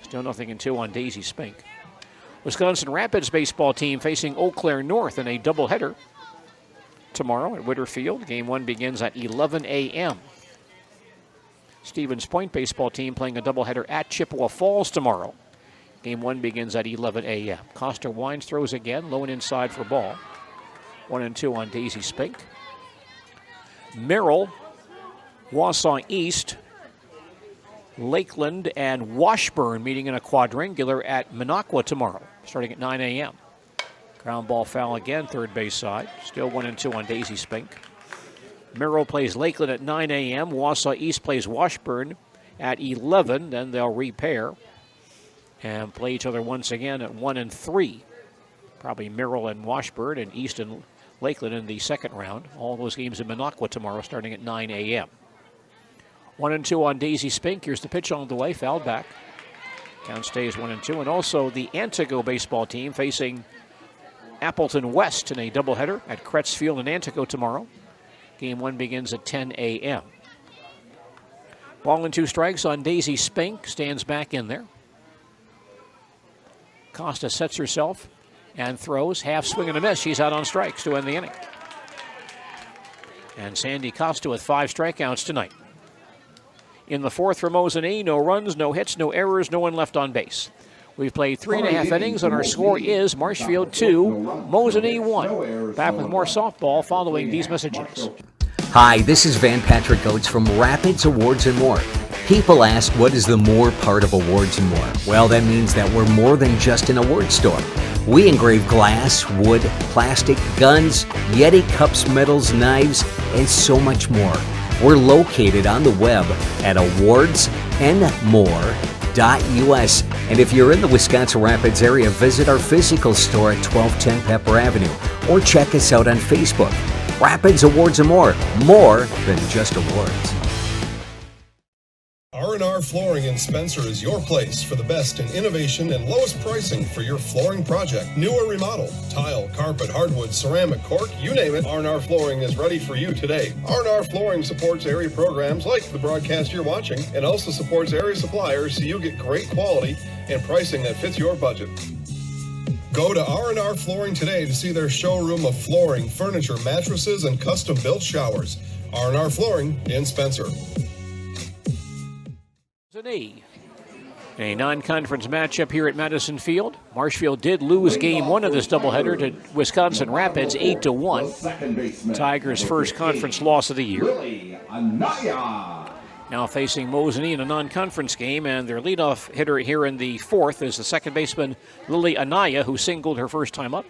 Still 0-2 on Daisy Spink. Wisconsin Rapids baseball team facing Eau Claire North in a doubleheader tomorrow at Witter Field. Game 1 begins at 11 a.m. Stevens Point baseball team playing a doubleheader at Chippewa Falls tomorrow. Game 1 begins at 11 a.m. Costa winds, throws again, low and inside for ball. 1-2 on Daisy Spink. Merrill, Wausau East, Lakeland, and Washburn meeting in a quadrangular at Minocqua tomorrow, starting at 9 a.m. Ground ball foul again, third base side. Still 1-2 on Daisy Spink. Merrill plays Lakeland at 9 a.m. Wausau East plays Washburn at 11. Then they'll repair and play each other once again at 1 and 3. Probably Merrill and Washburn and East and Lakeland in the second round. All those games in Minocqua tomorrow starting at 9 a.m. 1-2 on Daisy Spink. Here's the pitch on the way, fouled back. Count stays 1-2. And also the Antigo baseball team facing Appleton West in a doubleheader at Kretz Field in Antigo tomorrow. Game 1 begins at 10 a.m. Ball and 2 strikes on Daisy Spink. Stands back in there. Costa sets herself and throws. Half swing and a miss. She's out on strikes to end the inning. And Sandy Costa with 5 strikeouts tonight. In the fourth for Mosinee, no runs, no hits, no errors, no one left on base. We've played 3.5 innings, and our score is Marshfield 2, Mosinee 1. Back with more softball following these messages. Hi, this is Van Patrick Oates from Rapids Awards and More. People ask, what is the more part of Awards and More? Well, that means that we're more than just an award store. We engrave glass, wood, plastic, guns, Yeti cups, medals, knives, and so much more. We're located on the web at awardsandmore.us. And if you're in the Wisconsin Rapids area, visit our physical store at 1210 Pepper Avenue or check us out on Facebook. Rapids Awards and More than just awards. R&R Flooring in Spencer is your place for the best in innovation and lowest pricing for your flooring project. New or remodel, tile, carpet, hardwood, ceramic, cork, you name it, R&R Flooring is ready for you today. R&R Flooring supports area programs like the broadcast you're watching and also supports area suppliers so you get great quality and pricing that fits your budget. Go to R&R Flooring today to see their showroom of flooring, furniture, mattresses, and custom-built showers. R&R Flooring in Spencer. A non-conference matchup here at Madison Field. Marshfield did lose game 1 of this doubleheader to Wisconsin Rapids 8-1. Tigers' first conference loss of the year. Now facing Mosinee in a non-conference game, and their leadoff hitter here in the fourth is the second baseman Lily Anaya, who singled her first time up.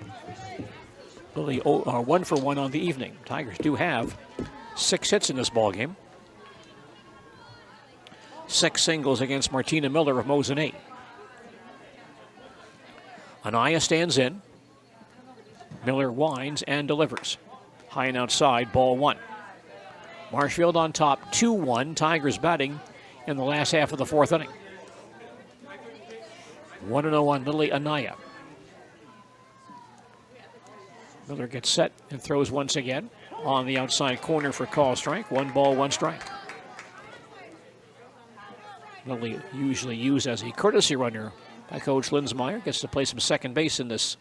Lily 1 for 1 on the evening. Tigers do have 6 hits in this ballgame. 6 singles against Martina Miller of Mosinee. Anaya stands in. Miller winds and delivers. High and outside, ball 1. Marshfield on top, 2-1. Tigers batting in the last half of the fourth inning. 1-0 on Lily Anaya. Miller gets set and throws once again on the outside corner for call strike. 1 ball, 1 strike. Lily usually used as a courtesy runner by Coach Linsmeyer. Gets to play some second base in this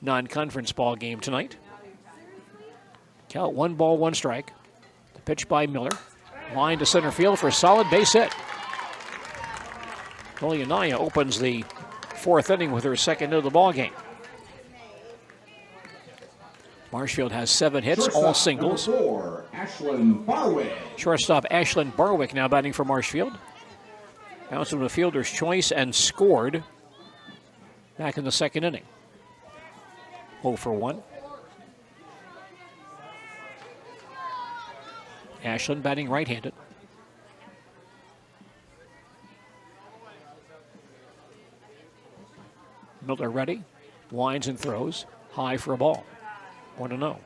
non-conference ball game tonight. Count 1 ball, 1 strike. The pitch by Miller. Line to center field for a solid base hit. Lily Anaya opens the fourth inning with her second hit of the ball game. Marshfield has 7 hits, all singles. Number 4, Ashlyn Barwick. Shortstop Ashlyn Barwick now batting for Marshfield. Bounced to a fielder's choice and scored back in the second inning. 0 for 1. Ashlyn batting right-handed. Miller ready. Winds and throws. High for a ball. 1-0.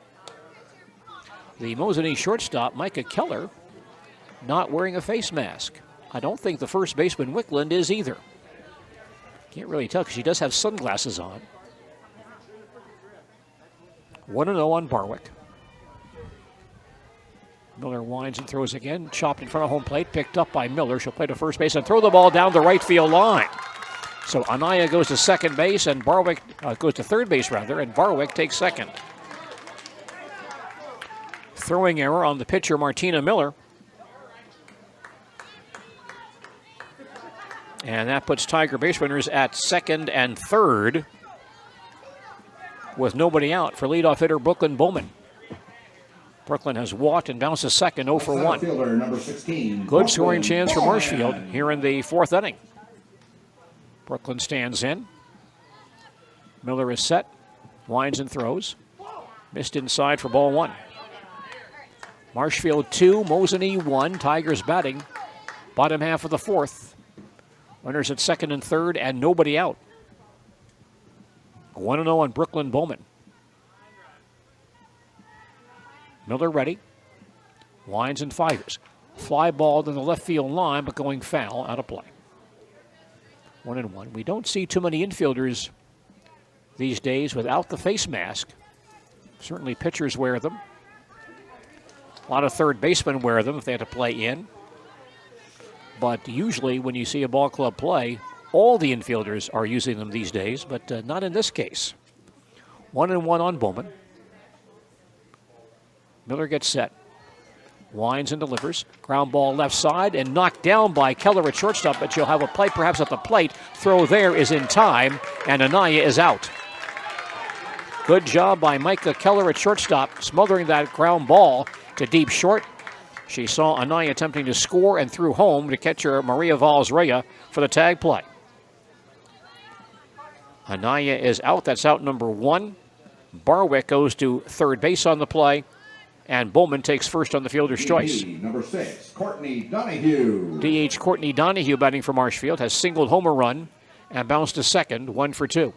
The Mosinee shortstop, Micah Keller, not wearing a face mask. I don't think the first baseman, Wickland, is either. Can't really tell because she does have sunglasses on. 1-0 on Barwick. Miller winds and throws again. Chopped in front of home plate. Picked up by Miller. She'll play to first base and throw the ball down the right field line. So Anaya goes to second base and Barwick goes to third base, rather, and Barwick takes second. Throwing error on the pitcher, Martina Miller. And that puts Tiger base runners at second and third with nobody out for leadoff hitter Brooklyn Bowman. Brooklyn has walked and bounced to second, 0 for 1. Fielder, number 16, Good scoring chance for Marshfield here in the fourth inning. Brooklyn stands in. Miller is set. Winds and throws. Missed inside for ball 1. Marshfield 2, Mosinee 1. Tigers batting. Bottom half of the fourth. Runners at second and third and nobody out. 1-0 on Brooklyn Bowman. Miller ready. Winds and fires. Fly ball to the left field line, but going foul, out of play. 1-1. We don't see too many infielders these days without the face mask. Certainly pitchers wear them. A lot of third basemen wear them if they have to play in. But usually when you see a ball club play, all the infielders are using them these days, but not in this case. 1-1 on Bowman. Miller gets set. Winds and delivers. Ground ball left side and knocked down by Keller at shortstop, but she'll have a play perhaps at the plate. Throw there is in time, and Anaya is out. Good job by Micah Keller at shortstop, smothering that ground ball to deep short. She saw Anaya attempting to score and threw home to catcher Maria Valls-Rea for the tag play. Anaya is out. That's out number 1. Barwick goes to third base on the play. And Bowman takes first on the fielder's choice. Number 6, Courtney Donahue. DH Courtney Donahue batting for Marshfield has singled home a run and bounced to second, 1 for 2.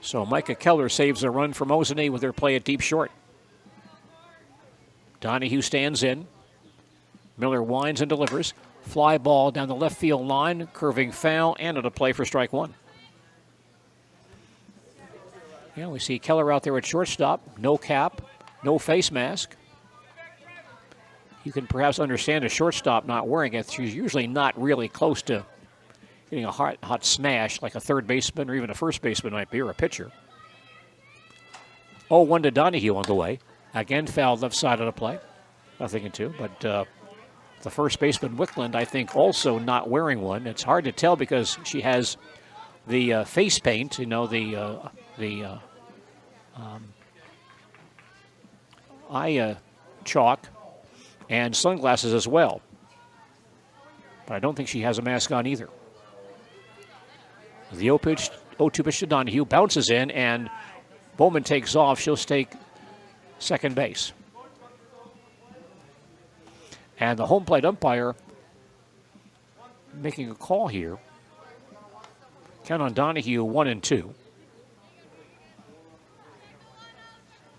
So Micah Keller saves a run for Mosinee with their play at deep short. Donahue stands in. Miller winds and delivers. Fly ball down the left field line, curving foul, and at a play for strike 1. Yeah, we see Keller out there at shortstop. No cap, no face mask. You can perhaps understand a shortstop not wearing it. She's usually not really close to getting a hot smash like a third baseman or even a first baseman might be, or a pitcher. 0-1 to Donahue on the way. Again, fouled left side of the play. Nothing in 2, but the first baseman, Wickland, I think also not wearing one. It's hard to tell because she has the face paint, you know, the eye chalk and sunglasses as well. But I don't think she has a mask on either. The 0-2 pitch to Donahue bounces in, and Bowman takes off. She'll take second base. And the home plate umpire making a call here. Count on Donahue 1-2.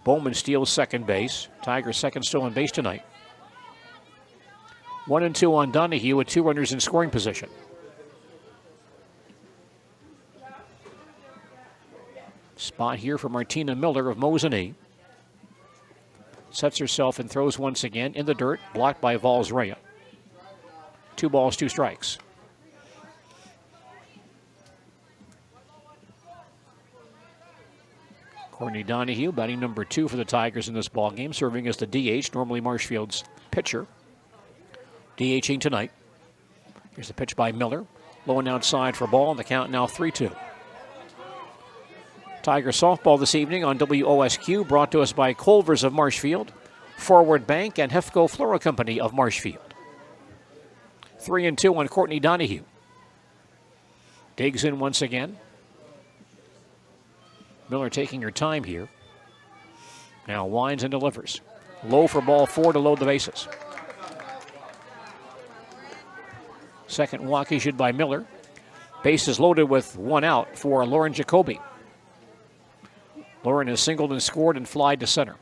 Bowman steals second base. Tigers second stolen base tonight. 1-2 on Donahue with 2 runners in scoring position. Spot here for Martina Miller of Mosinee. Sets herself and throws once again in the dirt, blocked by Valls-Rea. 2 balls, 2 strikes. Courtney Donahue, batting number 2 for the Tigers in this ball game, serving as the DH, normally Marshfield's pitcher. DHing tonight. Here's the pitch by Miller. Low and outside for ball, and the count now 3-2. Tiger softball this evening on WOSQ, brought to us by Culver's of Marshfield, Forward Bank, and Hefco Flora Company of Marshfield. 3-2 on Courtney Donahue. Digs in once again. Miller taking her time here. Now winds and delivers. Low for ball 4 to load the bases. Second walk issued by Miller. Bases loaded with 1 out for Lauren Jacoby. Lauren has singled and scored and flied to center.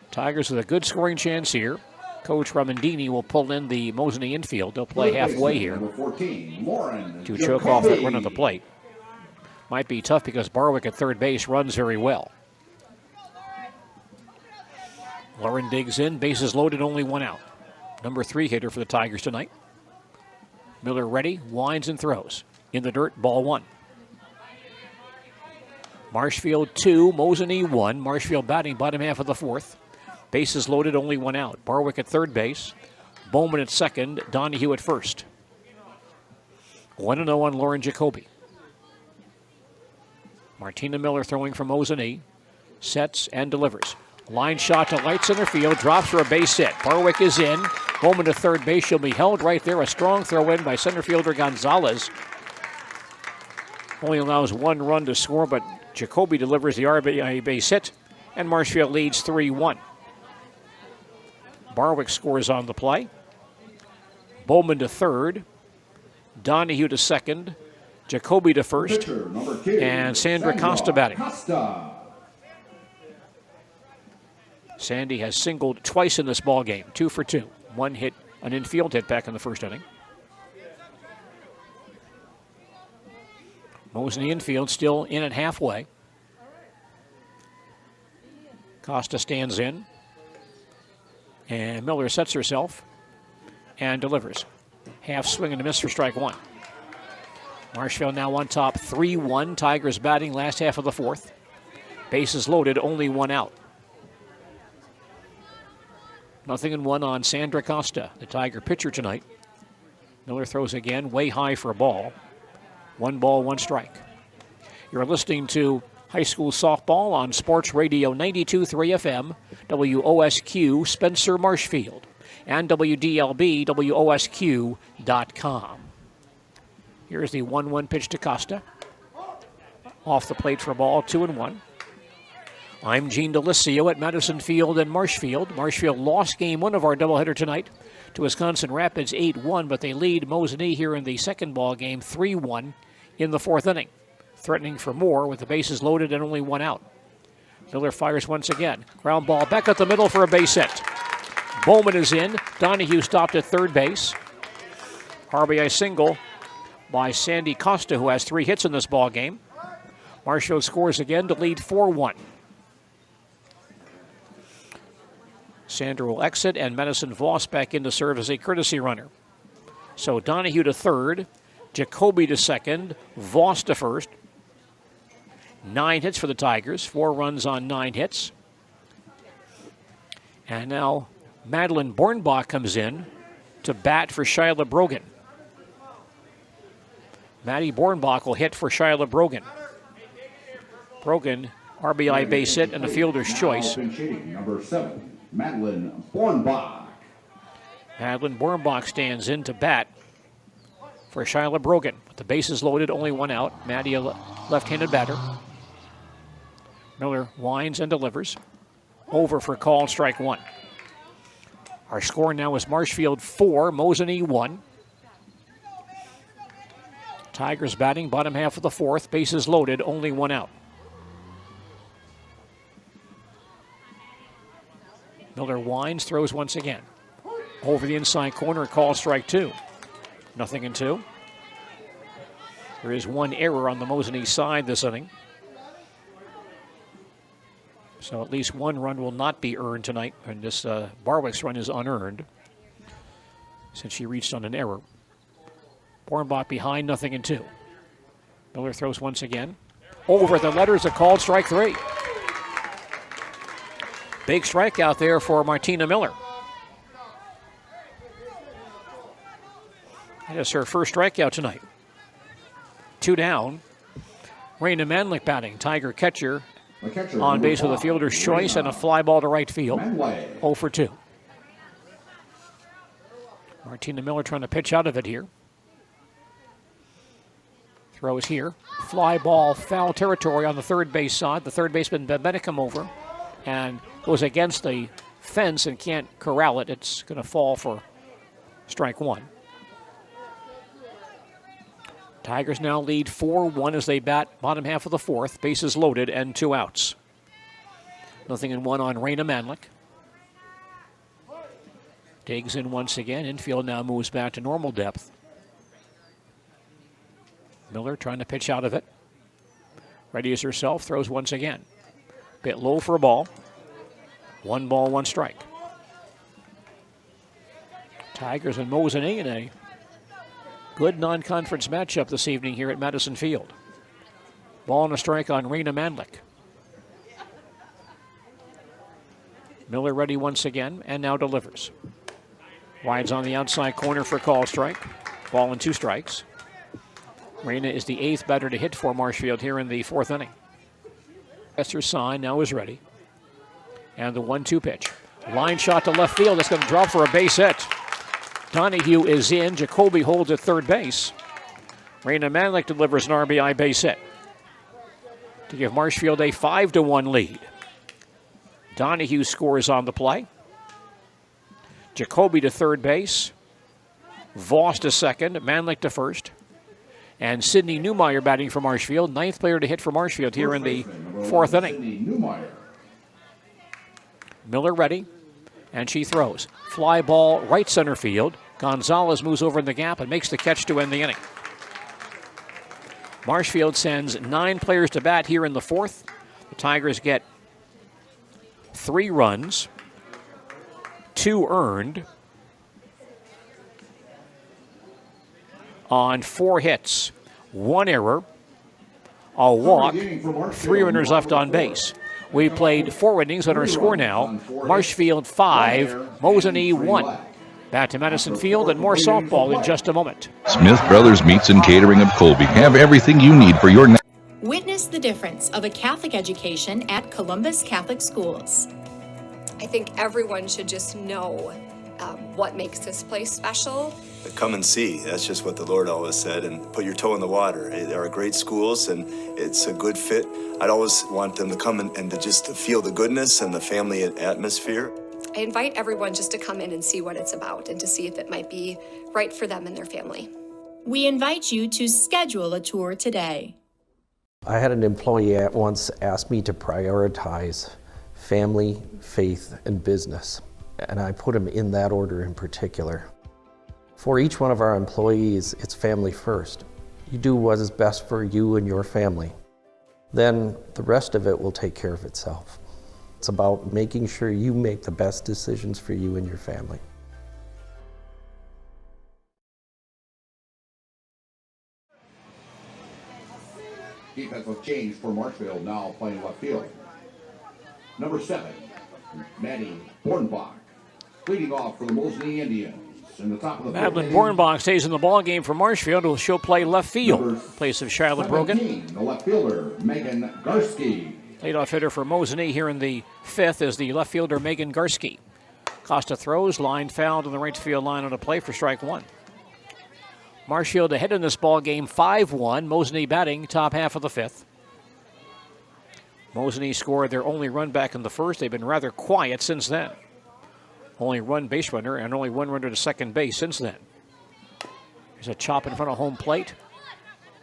Tigers with a good scoring chance here. Coach Ramondini will pull in the Mosinee infield. They'll play halfway here to choke off that run at the plate. Might be tough because Barwick at third base runs very well. Lauren digs in, bases loaded, only 1 out. Number 3 hitter for the Tigers tonight. Miller ready, winds and throws. In the dirt, ball 1. Marshfield 2, Mosinee 1. Marshfield batting bottom half of the 4th. Bases loaded, only 1 out. Barwick at third base. Bowman at second. Donahue at first. 1-0 on Lauren Jacoby. Martina Miller throwing for Mosinee. Sets and delivers. Line shot to right center field. Drops for a base hit. Barwick is in. Bowman to third base. She'll be held right there. A strong throw in by center fielder Gonzalez. Only allows 1 run to score, but Jacoby delivers the RBI base hit, and Marshfield leads 3-1. Barwick scores on the play. Bowman to third. Donahue to second. Jacoby to first. And Sandra Costa batting. Sandy has singled twice in this ball game, 2 for 2. 1 hit, an infield hit back in the first inning. Mosinee infield still in at halfway. Costa stands in. And Miller sets herself and delivers. Half swing and a miss for strike 1. Marshfield now on top 3-1. Tigers batting last half of the 4th. Bases loaded, only 1 out. 0-1 on Sandra Costa, the Tiger pitcher tonight. Miller throws again, way high for a ball. 1 ball, 1 strike. You're listening to high school softball on Sports Radio 92.3 FM, WOSQ, Spencer Marshfield, and WDLB, WOSQ.com. Here's the 1-1 pitch to Costa. Off the plate for a ball, 2-1. I'm Gene Delisio at Madison Field and Marshfield. Marshfield lost game 1 of our doubleheader tonight to Wisconsin Rapids 8-1, but they lead Mosinee here in the second ball game 3-1 in the 4th inning. Threatening for more with the bases loaded and only 1 out. Miller fires once again. Ground ball back up the middle for a base hit. Bowman is in. Donahue stopped at third base. RBI single by Sandy Costa, who has 3 hits in this ball game. Marshfield scores again to lead 4-1. Sandra will exit, and Madison Voss back in to serve as a courtesy runner. So Donahue to third, Jacoby to second, Voss to first. 9 hits for the Tigers, 4 runs on 9 hits. And now Madeline Bornbach comes in to bat for Shyla Brogan. Maddie Bornbach will hit for Shyla Brogan. Brogan, RBI base hit and a fielder's choice. Number 7. Madeline Bornbach. Madeline Bornbach stands in to bat for Shyla Brogan. With the bases loaded, only 1 out. Maddie, a left-handed batter. Miller winds and delivers. Over for call, strike 1. Our score now is Marshfield 4, Mosinee 1. Tigers batting bottom half of the 4th. Bases loaded, only 1 out. Miller winds, throws once again. Over the inside corner, call strike 2. 0-2. There is 1 error on the Mosinee side this inning. So at least 1 run will not be earned tonight. And this Barwick's run is unearned since she reached on an error. Bornbach behind, 0-2. Miller throws once again. Over the letters, a called strike 3. Big strikeout there for Martina Miller. That is her first strikeout tonight. 2 down. Raina Manlick batting. Tiger catcher on base with a fielder's choice and a fly ball to right field. 0 for 2. Martina Miller trying to pitch out of it here. Throws here. Fly ball, foul territory on the third base side. The third baseman Bebetta come over and goes against the fence and can't corral it. It's going to fall for strike one. Tigers now lead 4-1 as they bat bottom half of the fourth. Bases loaded and 2 outs. 0-1 on Raina Manlick. Digs in once again. Infield now moves back to normal depth. Miller trying to pitch out of it. Readies herself, throws once again. Bit low for a ball. 1 ball, 1 strike. Tigers and Mosinee in a good non-conference matchup this evening here at Madison Field. Ball and a strike on Raina Manlick. Miller ready once again and now delivers. Wides on the outside corner for a call strike. Ball and 2 strikes. Raina is the 8th batter to hit for Marshfield here in the 4th inning. Esther sign now is ready. And the 1-2 pitch. Line shot to left field. That's going to drop for a base hit. Donahue is in. Jacoby holds at third base. Raina Manlick delivers an RBI base hit to give Marshfield a 5-1 lead. Donahue scores on the play. Jacoby to third base. Voss to second. Manlick to first. And Sydney Newmeyer batting for Marshfield. 9th player to hit for Marshfield here in the 4th inning. Miller ready. And she throws. Fly ball right center field. Gonzalez moves over in the gap and makes the catch to end the inning. Marshfield sends 9 players to bat here in the 4th. The Tigers get 3 runs, 2 earned on 4 hits, 1 error, a walk, 3 runners left on base. We played 4 innings on our score now. Marshfield 5, Mosinee 1. Back to Madison Field and more softball in just a moment. Smith Brothers Meats and Catering of Colby have everything you need for your Witness the difference of a Catholic education at Columbus Catholic Schools. I think everyone should just know what makes this place special. Come and see. That's just what the Lord always said, and put your toe in the water. They are great schools, and it's a good fit. I'd always want them to come and to just feel the goodness and the family atmosphere. I invite everyone just to come in and see what it's about and to see if it might be right for them and their family. We invite you to schedule a tour today. I had an employee once ask me to prioritize family, faith, and business, and I put them in that order in particular. For each one of our employees, it's family first. You do what is best for you and your family. Then the rest of it will take care of itself. It's about making sure you make the best decisions for you and your family. Defensive change for Marshfield, now playing left field. Number 7, Maddie Bornbach, leading off for the Mosinee Indians. In the top of the Madeline Bornbach stays in the ballgame for Marshfield. She'll play left field in place of Charlotte Brogan. The left fielder, Megan Garski. Leadoff hitter for Mosinee here in the 5th is the left fielder, Megan Garski. Costa throws, line fouled on the right field line on a play for strike 1. Marshfield ahead in this ball game 5-1. Mosinee batting top half of the 5th. Mosinee scored their only run back in the 1st. They've been rather quiet since then. Only 1 base runner and only 1 runner to second base since then. There's a chop in front of home plate.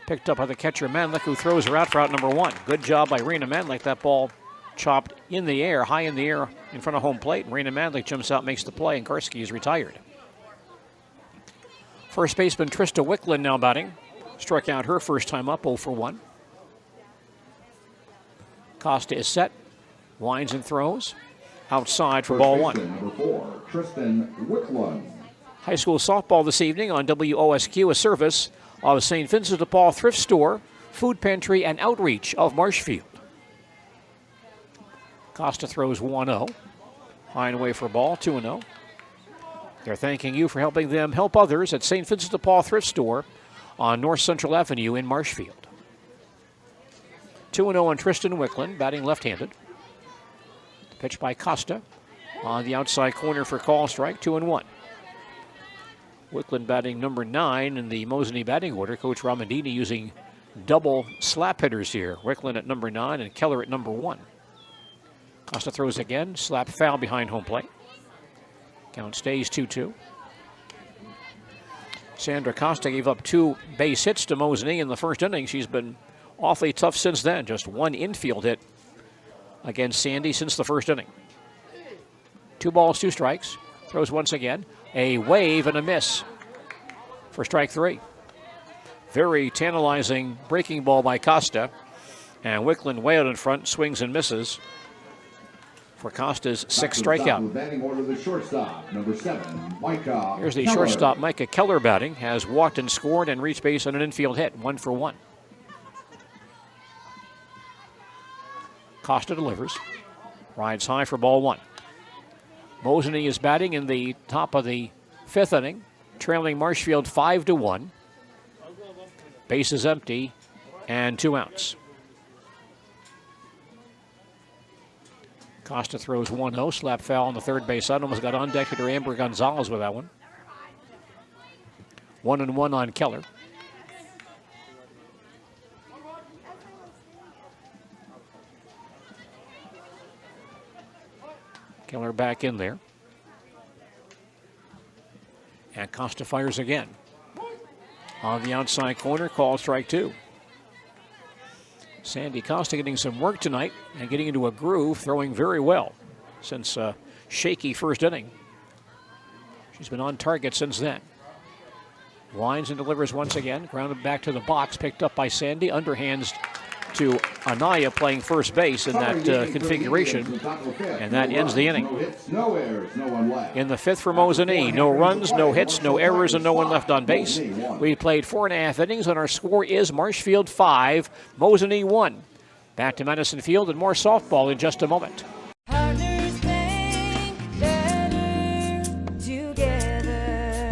Picked up by the catcher Manlick, who throws her out for out number 1. Good job by Raina Manlick. That ball chopped in the air, high in the air in front of home plate. Raina Manlick jumps out, makes the play, and Karski is retired. First baseman Trista Wicklund now batting. Struck out her first time up, 0 for 1. Costa is set, winds and throws. Outside for ball 1. Number 4, Tristan Wicklund. High school softball this evening on WOSQ, a service of St. Vincent de Paul Thrift Store, Food Pantry, and Outreach of Marshfield. Costa throws 1-0. High and away for ball, 2-0. They're thanking you for helping them help others at St. Vincent de Paul Thrift Store on North Central Avenue in Marshfield. 2-0 on Tristan Wickland, batting left-handed. Pitch by Costa on the outside corner for call strike, 2-1. Wickland batting number 9 in the Mosinee batting order. Coach Ramandini using double slap hitters here. Wickland at number 9 and Keller at number 1. Costa throws again, slap foul behind home plate. Count stays 2-2. Sandra Costa gave up 2 base hits to Mosinee in the first inning. She's been awfully tough since then. Just 1 infield hit against Sandy since the first inning. 2 balls, 2 strikes. Throws once again. A wave and a miss for strike 3. Very tantalizing breaking ball by Costa. And Wickland way out in front, swings and misses for Costa's 6th strikeout. Batting order, the shortstop, number 7, Micah. Here's the Keller. shortstop, Micah Keller batting. Has walked and scored and reached base on an infield hit, 1 for 1. Costa delivers. Rides high for ball 1. Mosinee is batting in the top of the 5th inning, trailing Marshfield 5-1. Base is empty and 2 outs. Costa throws 1-0, slap foul on the third base side. Almost got on deck to Amber Gonzalez with that one. 1-1 on Keller. Keller back in there. And Costa fires again. On the outside corner, call strike 2. Sandy Costa getting some work tonight and getting into a groove, throwing very well since a shaky first inning. She's been on target since then. Winds and delivers once again, grounded back to the box, picked up by Sandy, underhands to Anaya playing first base in that configuration, and that ends the inning. No hits, no errors, no one left. In the 5th for Mosinee, no runs, no hits, no errors, and no one left on base. We played 4.5 innings, and our score is Marshfield 5, Mosinee 1. Back to Madison Field and more softball in just a moment.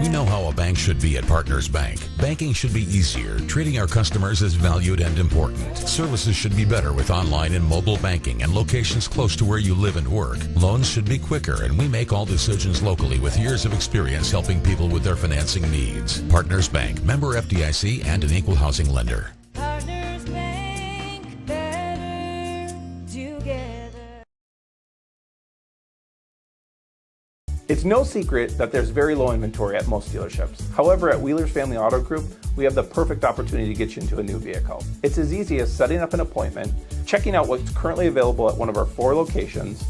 We know how a bank should be at Partners Bank. Banking should be easier. Treating our customers as valued and important. Services should be better with online and mobile banking and locations close to where you live and work. Loans should be quicker, and we make all decisions locally with years of experience helping people with their financing needs. Partners Bank, member FDIC, and an equal housing lender. It's no secret that there's very low inventory at most dealerships. However, at Wheeler's Family Auto Group, we have the perfect opportunity to get you into a new vehicle. It's as easy as setting up an appointment, checking out what's currently available at one of our 4 locations.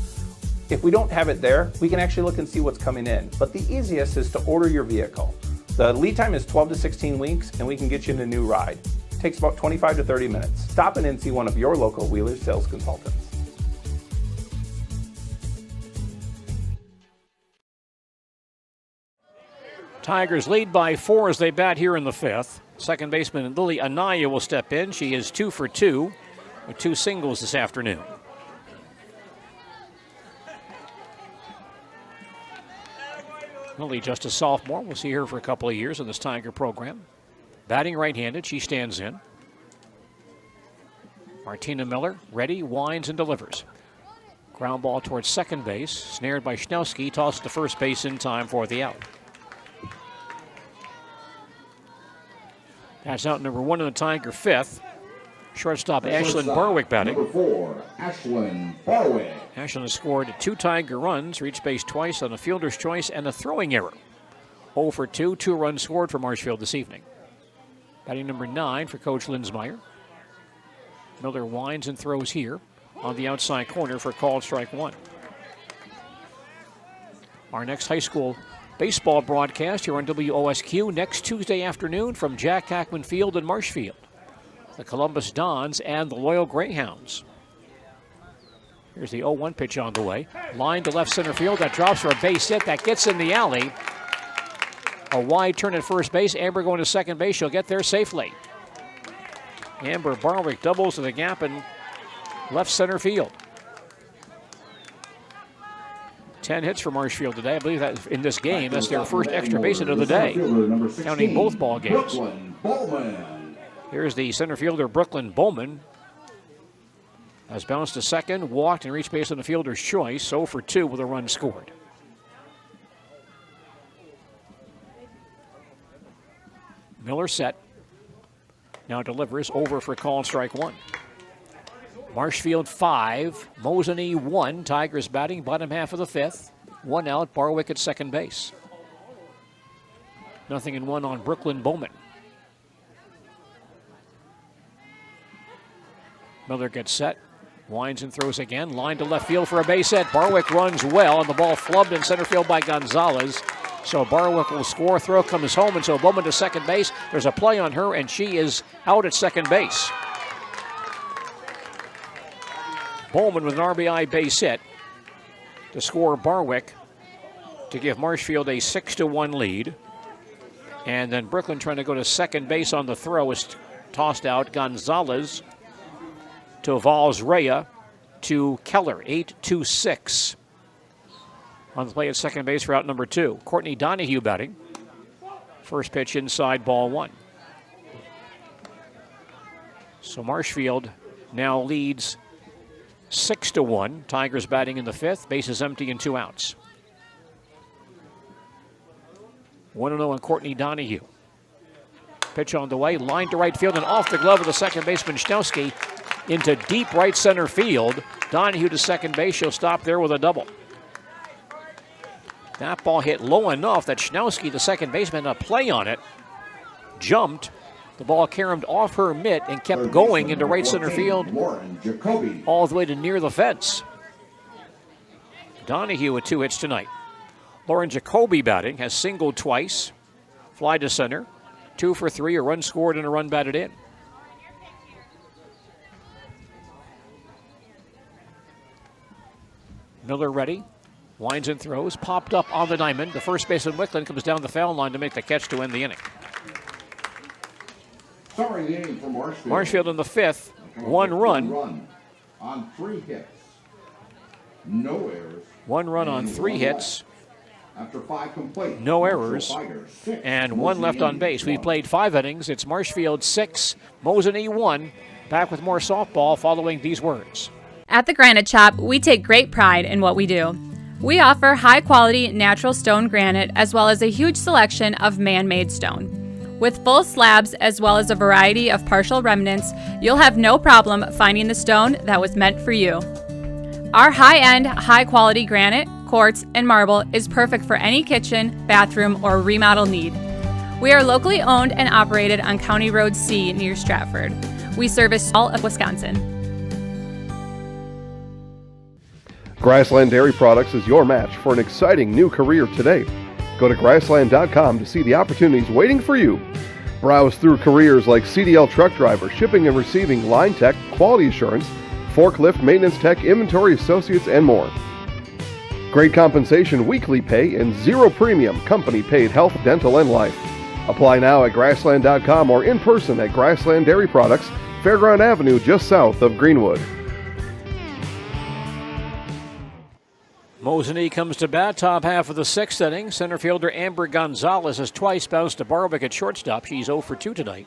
If we don't have it there, we can actually look and see what's coming in. But the easiest is to order your vehicle. The lead time is 12 to 16 weeks, and we can get you in a new ride. It takes about 25 to 30 minutes. Stop in and see one of your local Wheeler's sales consultants. Tigers lead by 4 as they bat here in the 5th. Second baseman Lily Anaya will step in. She is 2 for 2 with 2 singles this afternoon. Lily just a sophomore. We'll see her for a couple of years in this Tiger program. Batting right-handed, she stands in. Martina Miller ready, winds and delivers. Ground ball towards second base, snared by Schnelski, tossed to first base in time for the out. That's out number 1 in the Tiger 5th. Shortstop Ashlyn Barwick batting. Number 4, Ashlyn Barwick. Ashlyn has scored 2 Tiger runs, reached base twice on a fielder's choice and a throwing error. 0 for 2, 2 runs scored for Marshfield this evening. Batting number 9 for Coach Linsmeyer. Miller winds and throws here on the outside corner for called strike 1. Our next high school baseball broadcast here on WOSQ next Tuesday afternoon from Jack Hackman Field in Marshfield. The Columbus Dons and the Loyal Greyhounds. Here's the 0-1 pitch on the way. Line to left center field. That drops for a base hit. That gets in the alley. A wide turn at first base. Amber going to second base. She'll get there safely. Amber Barwick doubles to the gap in left center field. 10 hits for Marshfield today. I believe that in this game, that's their first extra base hit of the day, counting both ball games. Here's the center fielder, Brooklyn Bowman. Has bounced to second, walked, and reached base on the fielder's choice. 0 for 2 with a run scored. Miller set. Now delivers over for call and strike 1. Marshfield 5, Mosinee 1. Tigers batting bottom half of the 5th. 1 out, Barwick at second base. 0-1 on Brooklyn Bowman. Miller gets set. Winds and throws again. Line to left field for a base hit. Barwick runs well, and the ball flubbed in center field by Gonzalez. So Barwick will score. Throw comes home, and so Bowman to second base. There's a play on her, and she is out at second base. Bowman with an RBI base hit to score Barwick to give Marshfield a 6-1 lead. And then Brooklyn trying to go to second base on the throw is tossed out. Gonzalez to Valls-Rea to Keller, 8-6. On the play at second base for out number 2. Courtney Donahue batting. First pitch inside, ball 1. So Marshfield now leads 6-1. Tigers batting in the 5th. Bases empty and 2 outs. 1-0 on Courtney Donahue. Pitch on the way, line to right field and off the glove of the second baseman Schnowski into deep right center field. Donahue to second base. She'll stop there with a double. That ball hit low enough that Schnowski, the second baseman, had a play on it. Jumped. The ball caromed off her mitt and kept going into right center field all the way to near the fence. Donahue with 2 hits tonight. Lauren Jacoby batting, has singled twice. Fly to center. 2 for 3, a run scored and a run batted in. Miller ready. Winds and throws. Popped up on the diamond. The first baseman Wickland comes down the foul line to make the catch to end the inning. Starting the inning for Marshfield. Marshfield in the 5th. 1 run. On 3 hits. No errors. 1 run on 3 hits. After 5 complete. No errors. And 1 left on base. We played 5 innings. It's Marshfield 6, Mosinee 1. Back with more softball following these words. At the Granite Shop, we take great pride in what we do. We offer high-quality natural stone granite as well as a huge selection of man-made stone. With full slabs as well as a variety of partial remnants, you'll have no problem finding the stone that was meant for you. Our high-end, high-quality granite, quartz, and marble is perfect for any kitchen, bathroom, or remodel need. We are locally owned and operated on County Road C near Stratford. We service all of Wisconsin. Grassland Dairy Products is your match for an exciting new career today. Go to grassland.com to see the opportunities waiting for you. Browse through careers like CDL truck driver, shipping and receiving, line tech, quality assurance, forklift, maintenance tech, inventory associates, and more. Great compensation, weekly pay, and 0 premium company-paid health, dental, and life. Apply now at grassland.com or in person at Grassland Dairy Products, Fairground Avenue, just south of Greenwood. Mosinee comes to bat, top half of the 6th inning. Center fielder Amber Gonzalez has twice bounced to Barwick at shortstop. She's 0 for 2 tonight.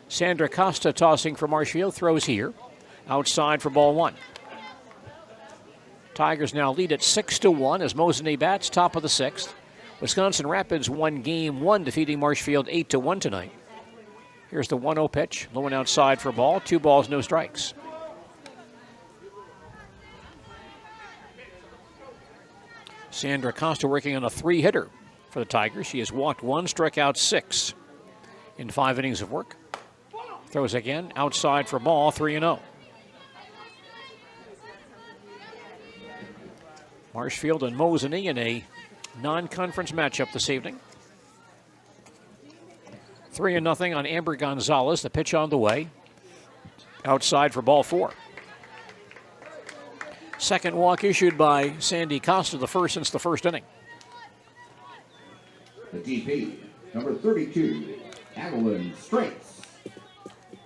Sandra Costa tossing for Marshfield, throws here. Outside for ball 1. Tigers now lead at 6-1 as Mosinee bats, top of the 6th. Wisconsin Rapids won game 1, defeating Marshfield 8-1 tonight. Here's the 1-0 pitch, low and outside for ball. 2 balls, no strikes. Sandra Costa working on a 3-hitter for the Tigers. She has walked 1, struck out 6 in 5 innings of work. Throws again, outside for ball, 3-0. Marshfield and Mosinee in a non-conference matchup this evening. 3-0 on Amber Gonzalez. The pitch on the way. Outside for ball 4. Second walk issued by Sandy Costa, the first since the first inning. The DP, number 32, Adeline Straits.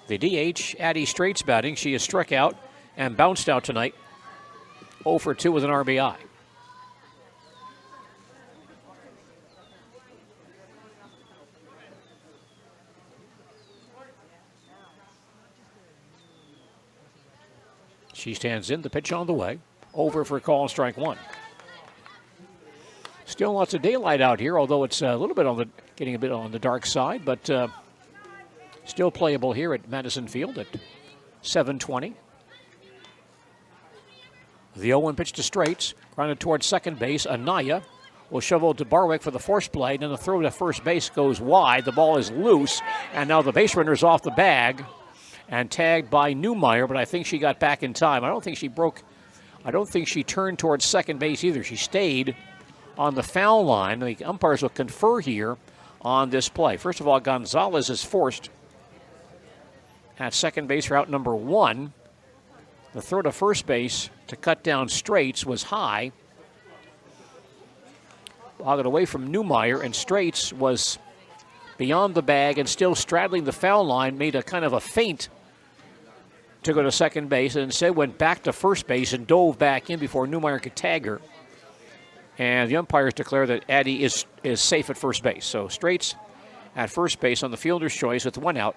The DH, Addie Straits batting. She is struck out and bounced out tonight. 0 for 2 with an RBI. She stands in, the pitch on the way. Over for call, strike one. Still lots of daylight out here, although it's a little bit getting a bit on the dark side, but still playable here at Madison Field at 7:20. The 0-1 pitch to Straits, grounded towards second base. Anaya will shovel to Barwick for the force play. Then the throw to first base goes wide. The ball is loose, and now the base runner's off the bag and tagged by Newmeyer, but I think she got back in time. I don't think she turned towards second base either. She stayed on the foul line. The umpires will confer here on this play. First of all, Gonzalez is forced at second base for out number 1. The throw to first base to cut down Straits was high. Ball away from Newmeyer, and Straits was beyond the bag and still straddling the foul line, made a kind of a feint to go to second base, and instead went back to first base and dove back in before Newmeyer could tag her. And the umpires declare that Addie is safe at first base. So Straits at first base on the fielder's choice with 1 out.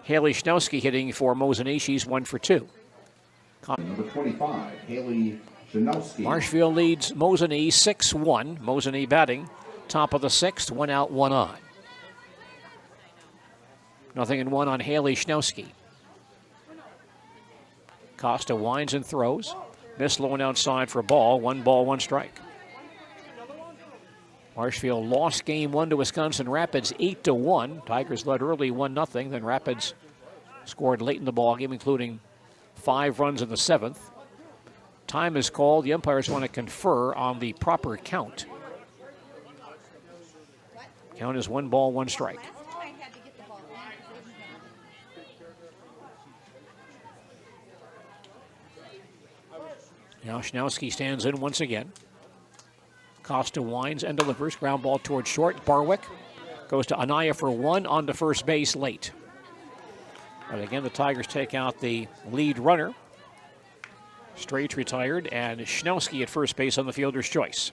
Haley Schnowski hitting for Mosinee. She's 1 for 2. Number 25, Haley Schnowski. Marshfield leads Mosinee 6-1. Mosinee batting top of the 6th, 1 out, 1 on. 0-1 on Haley Schnowski. Costa winds and throws. Missed low and outside for a ball. 1 ball, 1 strike. Marshfield lost game 1 to Wisconsin Rapids 8-1. Tigers led early 1-0. Then Rapids scored late in the ball game, including 5 runs in the 7th. Time is called. The umpires want to confer on the proper count. Count is 1 ball, 1 strike. Now Schnowski stands in once again. Costa winds and delivers. Ground ball towards short. Barwick goes to Anaya for 1 on to first base late. But again, the Tigers take out the lead runner. Straits retired, and Schnowski at first base on the fielder's choice.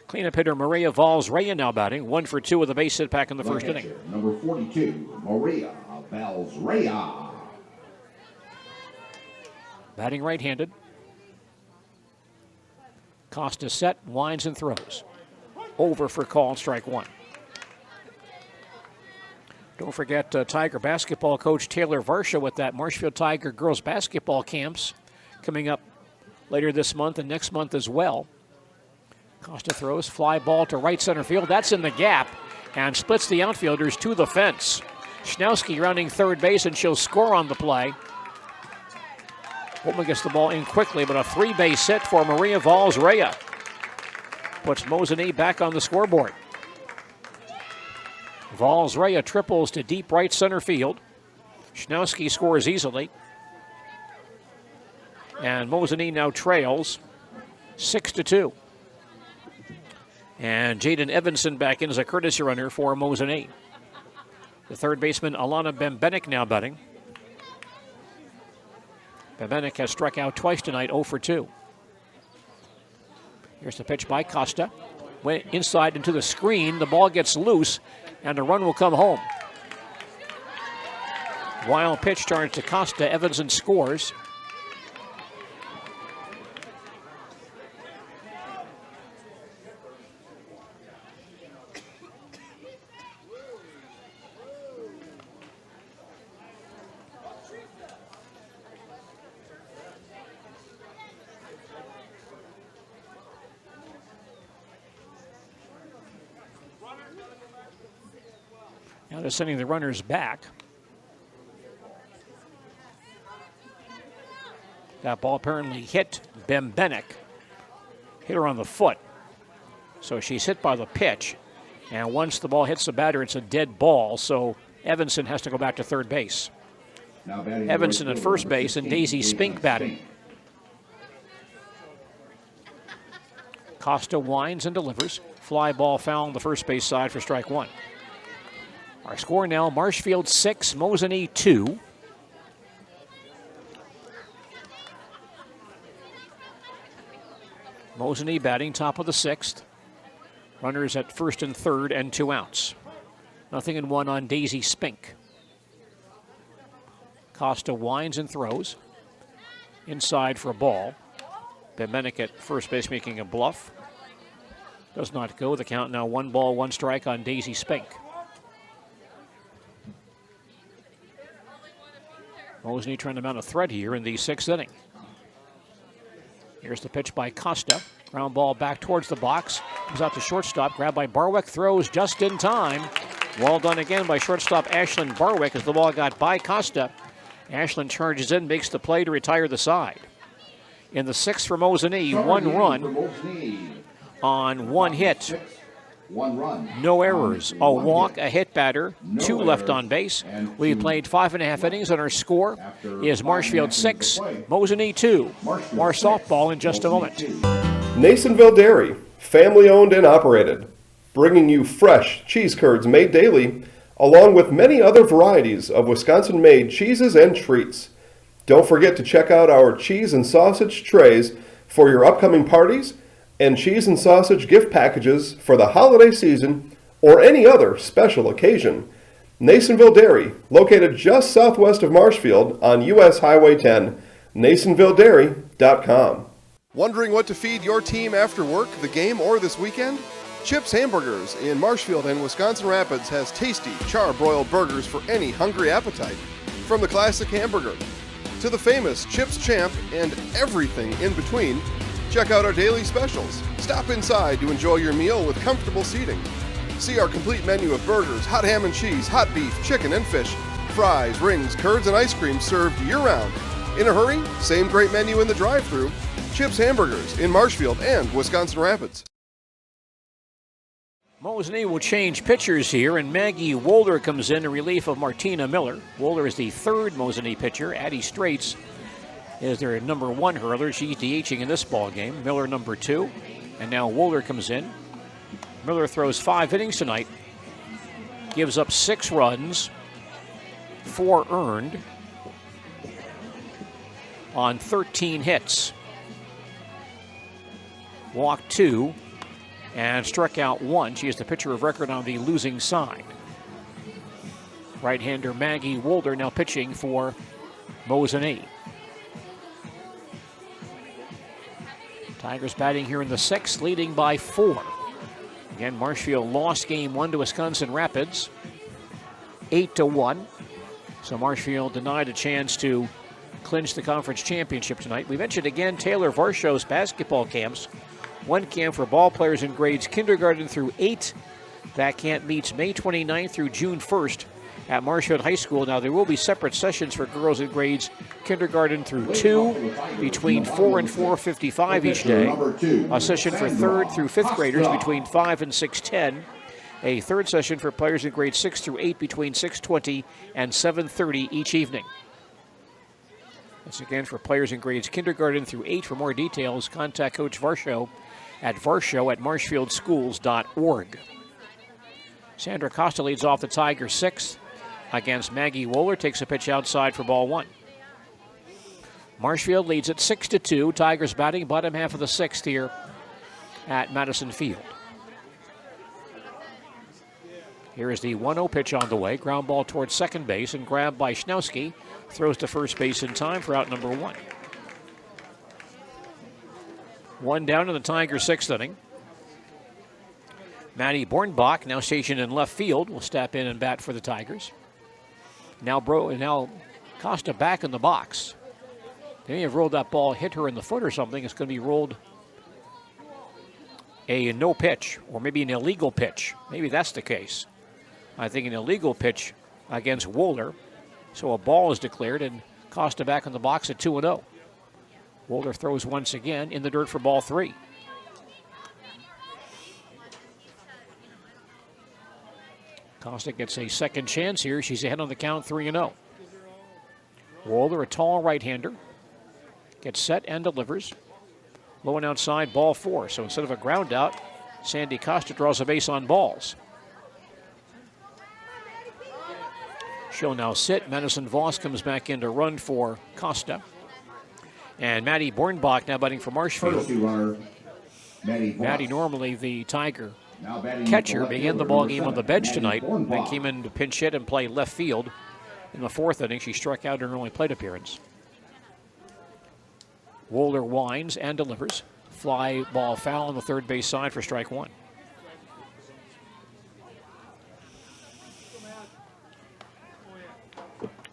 Cleanup hitter Maria Valls-Raya now batting. 1 for 2 with a base hit back in the first inning. Number 42, Maria Valls-Raya. Batting right-handed. Costa set, winds and throws. Over for call, strike 1. Don't forget Tiger basketball coach Taylor Varsha with that Marshfield Tiger girls basketball camps coming up later this month and next month as well. Costa throws, fly ball to right center field. That's in the gap and splits the outfielders to the fence. Schnowski rounding third base, and she'll score on the play. Woman gets the ball in quickly, but a 3-base hit for Maria Valls-Raya puts Mosinee back on the scoreboard. Valls-Raya triples to deep right center field. Schnowski scores easily. And Mosinee now trails 6-2. And Jaden Evanson back in as a courtesy runner for Mosinee. The third baseman, Alana Bembenek, now batting. Bembenek has struck out twice tonight, 0 for 2. Here's the pitch by Costa. Went inside into the screen. The ball gets loose, and the run will come home. Wild pitch turns to Costa. Evanson scores. Now they're sending the runners back. That ball apparently hit Bembenek. Hit her on the foot. So she's hit by the pitch. And once the ball hits the batter, it's a dead ball. So Evanson has to go back to third base. Evanson at first base and Daisy Spink batting. Costa winds and delivers. Fly ball foul on the first base side for strike 1. Our score now, Marshfield 6, Mosinee 2. Mosinee batting top of the 6th. Runners at first and third and 2 outs. 0-1 on Daisy Spink. Costa winds and throws. inside for a ball. Bemenik at first base making a bluff. Does not go. The count now 1 ball, 1 strike on Daisy Spink. Mosinee trying to mount a threat here in the 6th inning. Here's the pitch by Costa. Ground ball back towards the box. Comes out to shortstop. Grabbed by Barwick. Throws just in time. Well done again by shortstop Ashlyn Barwick as the ball got by Costa. Ashlyn charges in, makes the play to retire the side. In the 6th for Mosinee, 1 run on 1 hit. 1 run. No errors. A walk, a hit batter, 2 left on base. We played 5.5 innings, and our score is Marshfield 6, Mosinee 2. More softball in just a moment. Nasonville Dairy, family owned and operated, bringing you fresh cheese curds made daily, along with many other varieties of Wisconsin-made cheeses and treats. Don't forget to check out our cheese and sausage trays for your upcoming parties and cheese and sausage gift packages for the holiday season or any other special occasion. Nasonville Dairy, located just southwest of Marshfield on US Highway 10, NasonvilleDairy.com. Wondering what to feed your team after work, the game, or this weekend? Chips Hamburgers in Marshfield and Wisconsin Rapids has tasty char-broiled burgers for any hungry appetite. From the classic hamburger to the famous Chips Champ and everything in between, check out our daily specials. Stop inside to enjoy your meal with comfortable seating. See our complete menu of burgers, hot ham and cheese, hot beef, chicken and fish, fries, rings, curds, and ice cream served year-round. In a hurry? Same great menu in the drive-thru. Chips Hamburgers in Marshfield and Wisconsin Rapids. Mosinee will change pitchers here, and Maggie Wolder comes in relief of Martina Miller. Wolder is the 3rd Mosinee pitcher. Addie Straits is their number 1 hurler. She's DHing in this ball game. Miller number 2, and now Wolder comes in. Miller throws 5 innings tonight, gives up 6 runs, 4 earned on 13 hits. Walked 2 and struck out 1. She is the pitcher of record on the losing side. Right-hander Maggie Wolder now pitching for Mosinee. Tigers batting here in the 6th, leading by 4. Again, Marshfield lost game 1 to Wisconsin Rapids, 8-1. So Marshfield denied a chance to clinch the conference championship tonight. We mentioned again Taylor Varshaw's basketball camps. 1 camp for ball players in grades kindergarten through 8. That camp meets May 29th through June 1st at Marshfield High School. Now, there will be separate sessions for girls in grades kindergarten through 2 between 4 and 4:55 each day. A session for 3rd through 5th graders between 5 and 6:10. A 3rd session for players in grades 6 through 8 between 6:20 and 7:30 each evening. Once again, for players in grades kindergarten through 8. For more details, contact Coach Varsho at varsho@marshfieldschools.org. Sandra Costa leads off the Tigers 6th against Maggie Wohler. Takes a pitch outside for ball 1. Marshfield leads at 6-2. Tigers batting bottom half of the 6th here at Madison Field. Here is the 1-0 pitch on the way. Ground ball towards second base and grabbed by Schnowski. Throws to first base in time for out number 1. 1 down in the Tigers' 6th inning. Maddie Bornbach, now stationed in left field, will step in and bat for the Tigers. Now Costa back in the box. They may have rolled that ball, hit her in the foot or something. It's going to be rolled a no pitch, or maybe an illegal pitch. Maybe that's the case. I think an illegal pitch against Wolder. So a ball is declared, and Costa back in the box at 2-0. Wolder throws once again in the dirt for ball 3. Costa gets a second chance here. She's ahead on the count, 3-0. Wolder, a tall right-hander, gets set and delivers. Low and outside, ball 4. So instead of a ground out, Sandy Costa draws a base on balls. She'll now sit. Madison Voss comes back in to run for Costa. And Maddie Bornbach now batting for Marshfield. Maddie, normally the Tiger catcher, began the ball game on the bench tonight. Then came in to pinch hit and play left field. In the 4th inning, she struck out in her only plate appearance. Wohler winds and delivers. Fly ball foul on the third base side for strike one.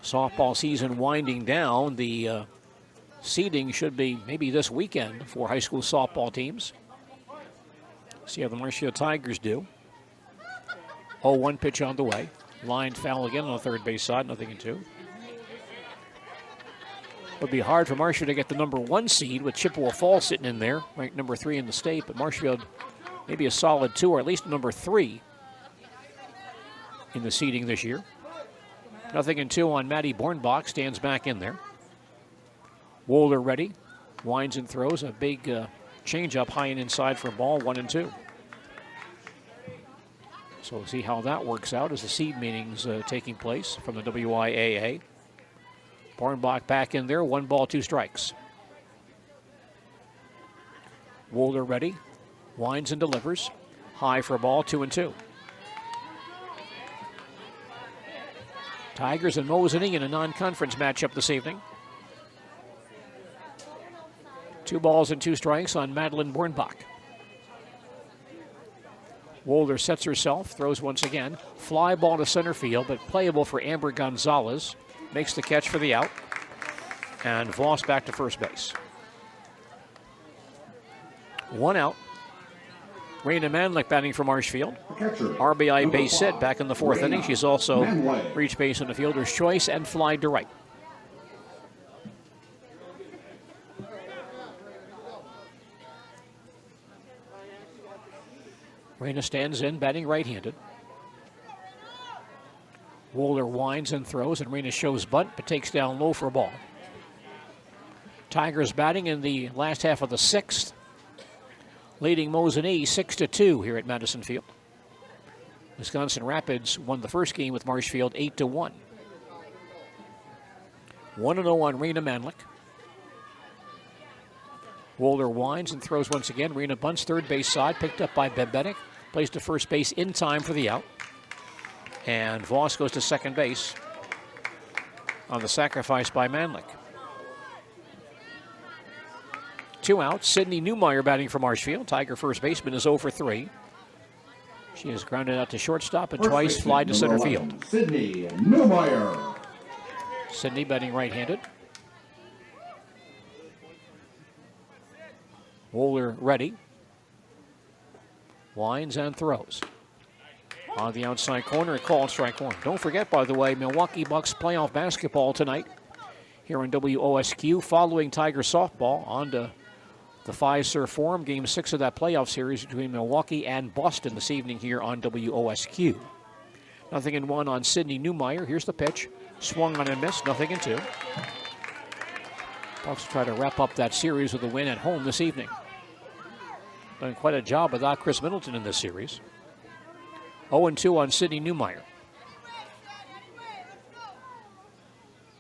Softball season winding down. The seeding should be maybe this weekend for high school softball teams. See how the Marshfield Tigers do. 0-1 pitch on the way. Line foul again on the third base side, 0-2. Would be hard for Marshfield to get the number 1 seed with Chippewa Falls sitting in there, ranked number 3 in the state, but Marshfield maybe a solid 2 or at least number 3 in the seeding this year. 0-2 on Maddie Bornbach, stands back in there. Wohler ready, winds and throws a big changeup high and inside for a ball, 1-2. So we'll see how that works out as the seed meetings taking place from the WIAA. Bornbach back in there, 1 ball, 2 strikes. Wohler ready, winds and delivers. High for a ball, 2-2. Tigers and Mosinee in a non-conference matchup this evening. 2 balls and 2 strikes on Madeline Bornbach. Wohler sets herself, throws once again. Fly ball to center field, but playable for Amber Gonzalez. Makes the catch for the out. And Voss back to first base. 1 out. Raina Manlick batting for Marshfield. RBI base hit back in the 4th inning. She's also reached base in the fielder's choice and flied to right. Raina stands in, batting right-handed. Wohler winds and throws, and Raina shows bunt, but takes down low for a ball. Tigers batting in the last half of the 6th, leading Mosinee 6-2 here at Madison Field. Wisconsin Rapids won the first game with Marshfield 8-1. 1-0 on Raina Manlick. Wohler winds and throws once again. Raina bunts third base side, picked up by Bebenik. Placed to first base in time for the out. And Voss goes to second base on the sacrifice by Manlick. 2 outs. Sydney Newmeyer batting for Marshfield. Tiger first baseman is 0 for 3. She is grounded out to shortstop and twice fly to center field. Sydney Newmeyer. Sydney batting right-handed. Wohler ready. Winds and throws. On the outside corner, called strike one. Don't forget, by the way, Milwaukee Bucks playoff basketball tonight here on WOSQ, following Tiger softball on to the Fiserv Forum. Game 6 of that playoff series between Milwaukee and Boston this evening here on WOSQ. 0-1 on Sydney Newmeyer. Here's the pitch. Swung on and missed. 0-2. Bucks try to wrap up that series with a win at home this evening. Done quite a job without Chris Middleton in this series. 0-2 on Sydney Newmeyer.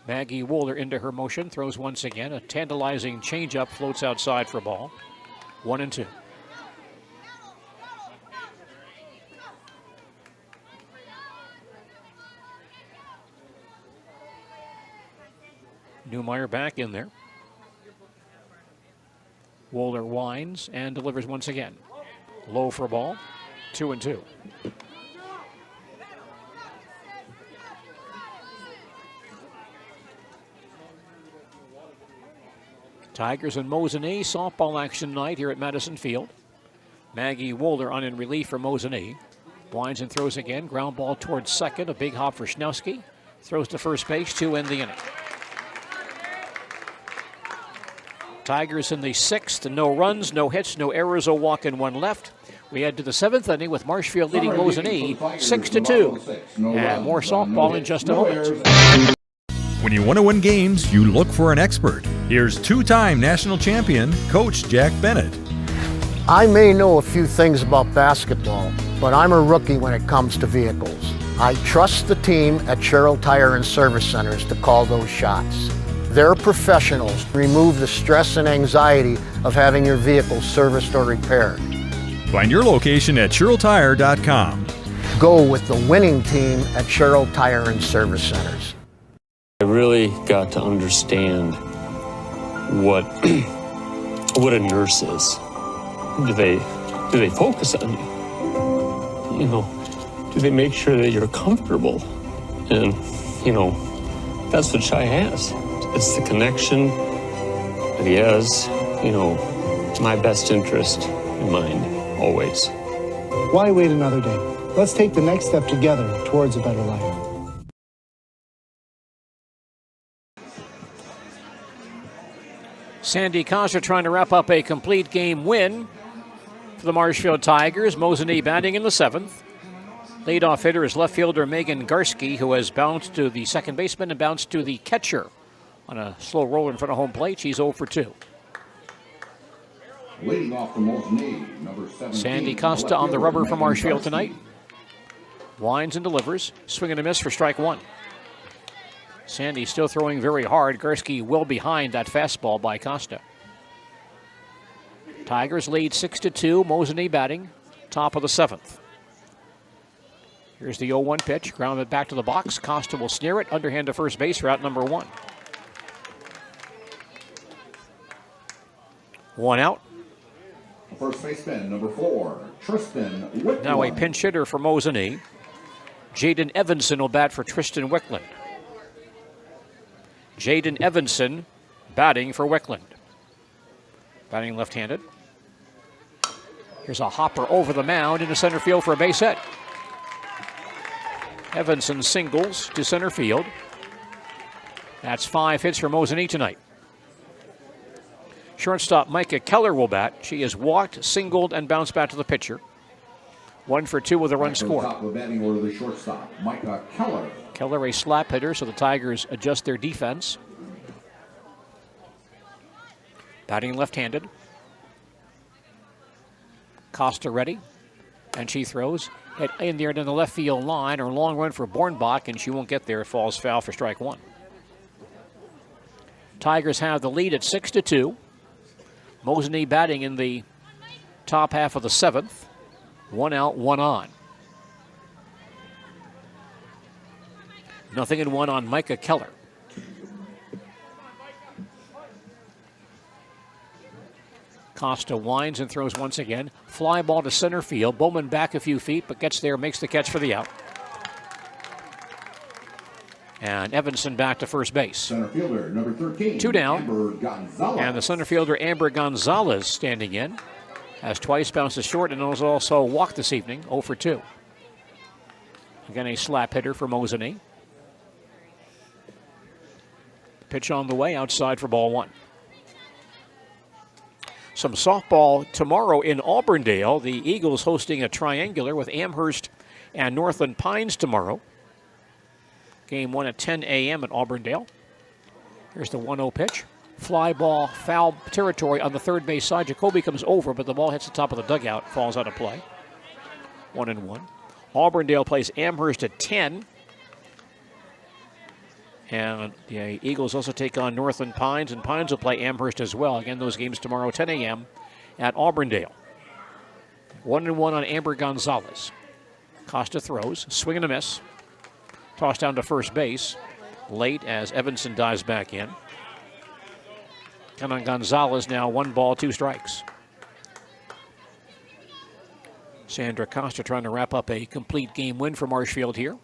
Maggie Wohler into her motion, throws once again. A tantalizing changeup floats outside for a ball. 1-2. Newmeyer back in there. Wohler winds and delivers once again. Low for a ball. 2-2. Tigers and Mosinee softball action tonight here at Madison Field. Maggie Wohler on in relief for Mosinee. Winds and throws again. Ground ball towards second. A big hop for Schnowski. Throws to first base to end the inning. Tigers in the 6th. No runs, no hits, no errors, a walk and 1 left. We head to the 7th inning with Marshfield leading Mosinee 6-2. And more softball in just a moment. When you want to win games, you look for an expert. Here's 2-time national champion, Coach Jack Bennett. I may know a few things about basketball, but I'm a rookie when it comes to vehicles. I trust the team at Sherrill Tire and Service Centers to call those shots. They're professionals. Remove the stress and anxiety of having your vehicle serviced or repaired. Find your location at SherrillTire.com. Go with the winning team at Sherrill Tire and Service Centers. I really got to understand what what a nurse is. Do they focus on you? You know, do they make sure that you're comfortable? And, you know, that's what Shai has. It's the connection that he has, you know, my best interest in mind, always. Why wait another day? Let's take the next step together towards a better life. Sandy Costa trying to wrap up a complete game win for the Marshfield Tigers. Mosinee batting in the 7th. Leadoff hitter is left fielder Megan Garski, who has bounced to the second baseman and bounced to the catcher on a slow roll in front of home plate. She's 0 for 2. Leading off the Mosinee, number 17. Sandy Costa on the rubber for Marshfield tonight. Winds and delivers. Swing and a miss for strike 1. Sandy still throwing very hard. Gursky well behind that fastball by Costa. Tigers lead 6-2. Mosinee batting, top of the 7th. Here's the 0-1 pitch. Grounded back to the box. Costa will snare it. Underhand to first base, route number 1. 1 out. First baseman, number 4, Tristan Wickland. Now a pinch hitter for Mosinee. Jaden Evanson will bat for Tristan Wickland. Jaden Evanson batting for Wickland. Batting left-handed. Here's a hopper over the mound into center field for a base hit. Evanson singles to center field. That's 5 hits for Mosinee tonight. Shortstop Micah Keller will bat. She has walked, singled, and bounced back to the pitcher. 1 for 2 with a run scored. Top of batting order, the shortstop, Micah Keller. Keller a slap hitter, so the Tigers adjust their defense. Batting left-handed. Costa ready, and she throws it in there to the left field line, or long run for Bornbach, and she won't get there. It falls foul for strike 1. Tigers have the lead at 6-2. Mosinee batting in the top half of the 7th. 1 out, 1 on. 0-1 on Micah Keller. Costa winds and throws once again. Fly ball to center field. Bowman back a few feet, but gets there, makes the catch for the out. And Evanson back to first base. Center fielder, number 13. 2 down. Amber Gonzalez. And the center fielder, Amber Gonzalez, standing in. Has twice bounced to short and has also walked this evening, 0 for 2. Again, a slap hitter for Mosinee. Pitch on the way, outside for ball 1. Some softball tomorrow in Auburndale. The Eagles hosting a triangular with Amherst and Northland Pines tomorrow. Game 1 at 10 a.m. at Auburndale. Here's the 1-0 pitch. Fly ball, foul territory on the third base side. Jacoby comes over, but the ball hits the top of the dugout, falls out of play. 1-1. Auburndale plays Amherst at 10. And the Eagles also take on Northland Pines, and Pines will play Amherst as well. Again, those games tomorrow, 10 a.m. at Auburndale. 1-1 on Amber Gonzalez. Costa throws, swing and a miss. Tossed down to first base late as Evanson dives back in. And on Gonzalez now, 1 ball, 2 strikes. Sandra Costa trying to wrap up a complete game win for Marshfield here.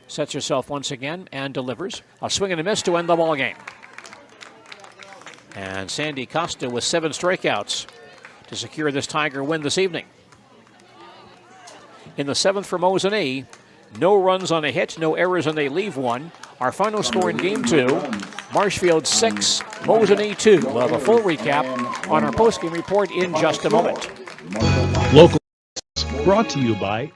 Sets herself once again and delivers. A swing and a miss to end the ball game. And Sandy Costa with 7 strikeouts to secure this Tiger win this evening. In the 7th for Mosinee, no runs on a hit, no errors, and they leave 1. Our final score in Game 2, Marshfield 6, Mosinee 2. We'll have a full recap on our postgame report in just a moment. Local brought to you by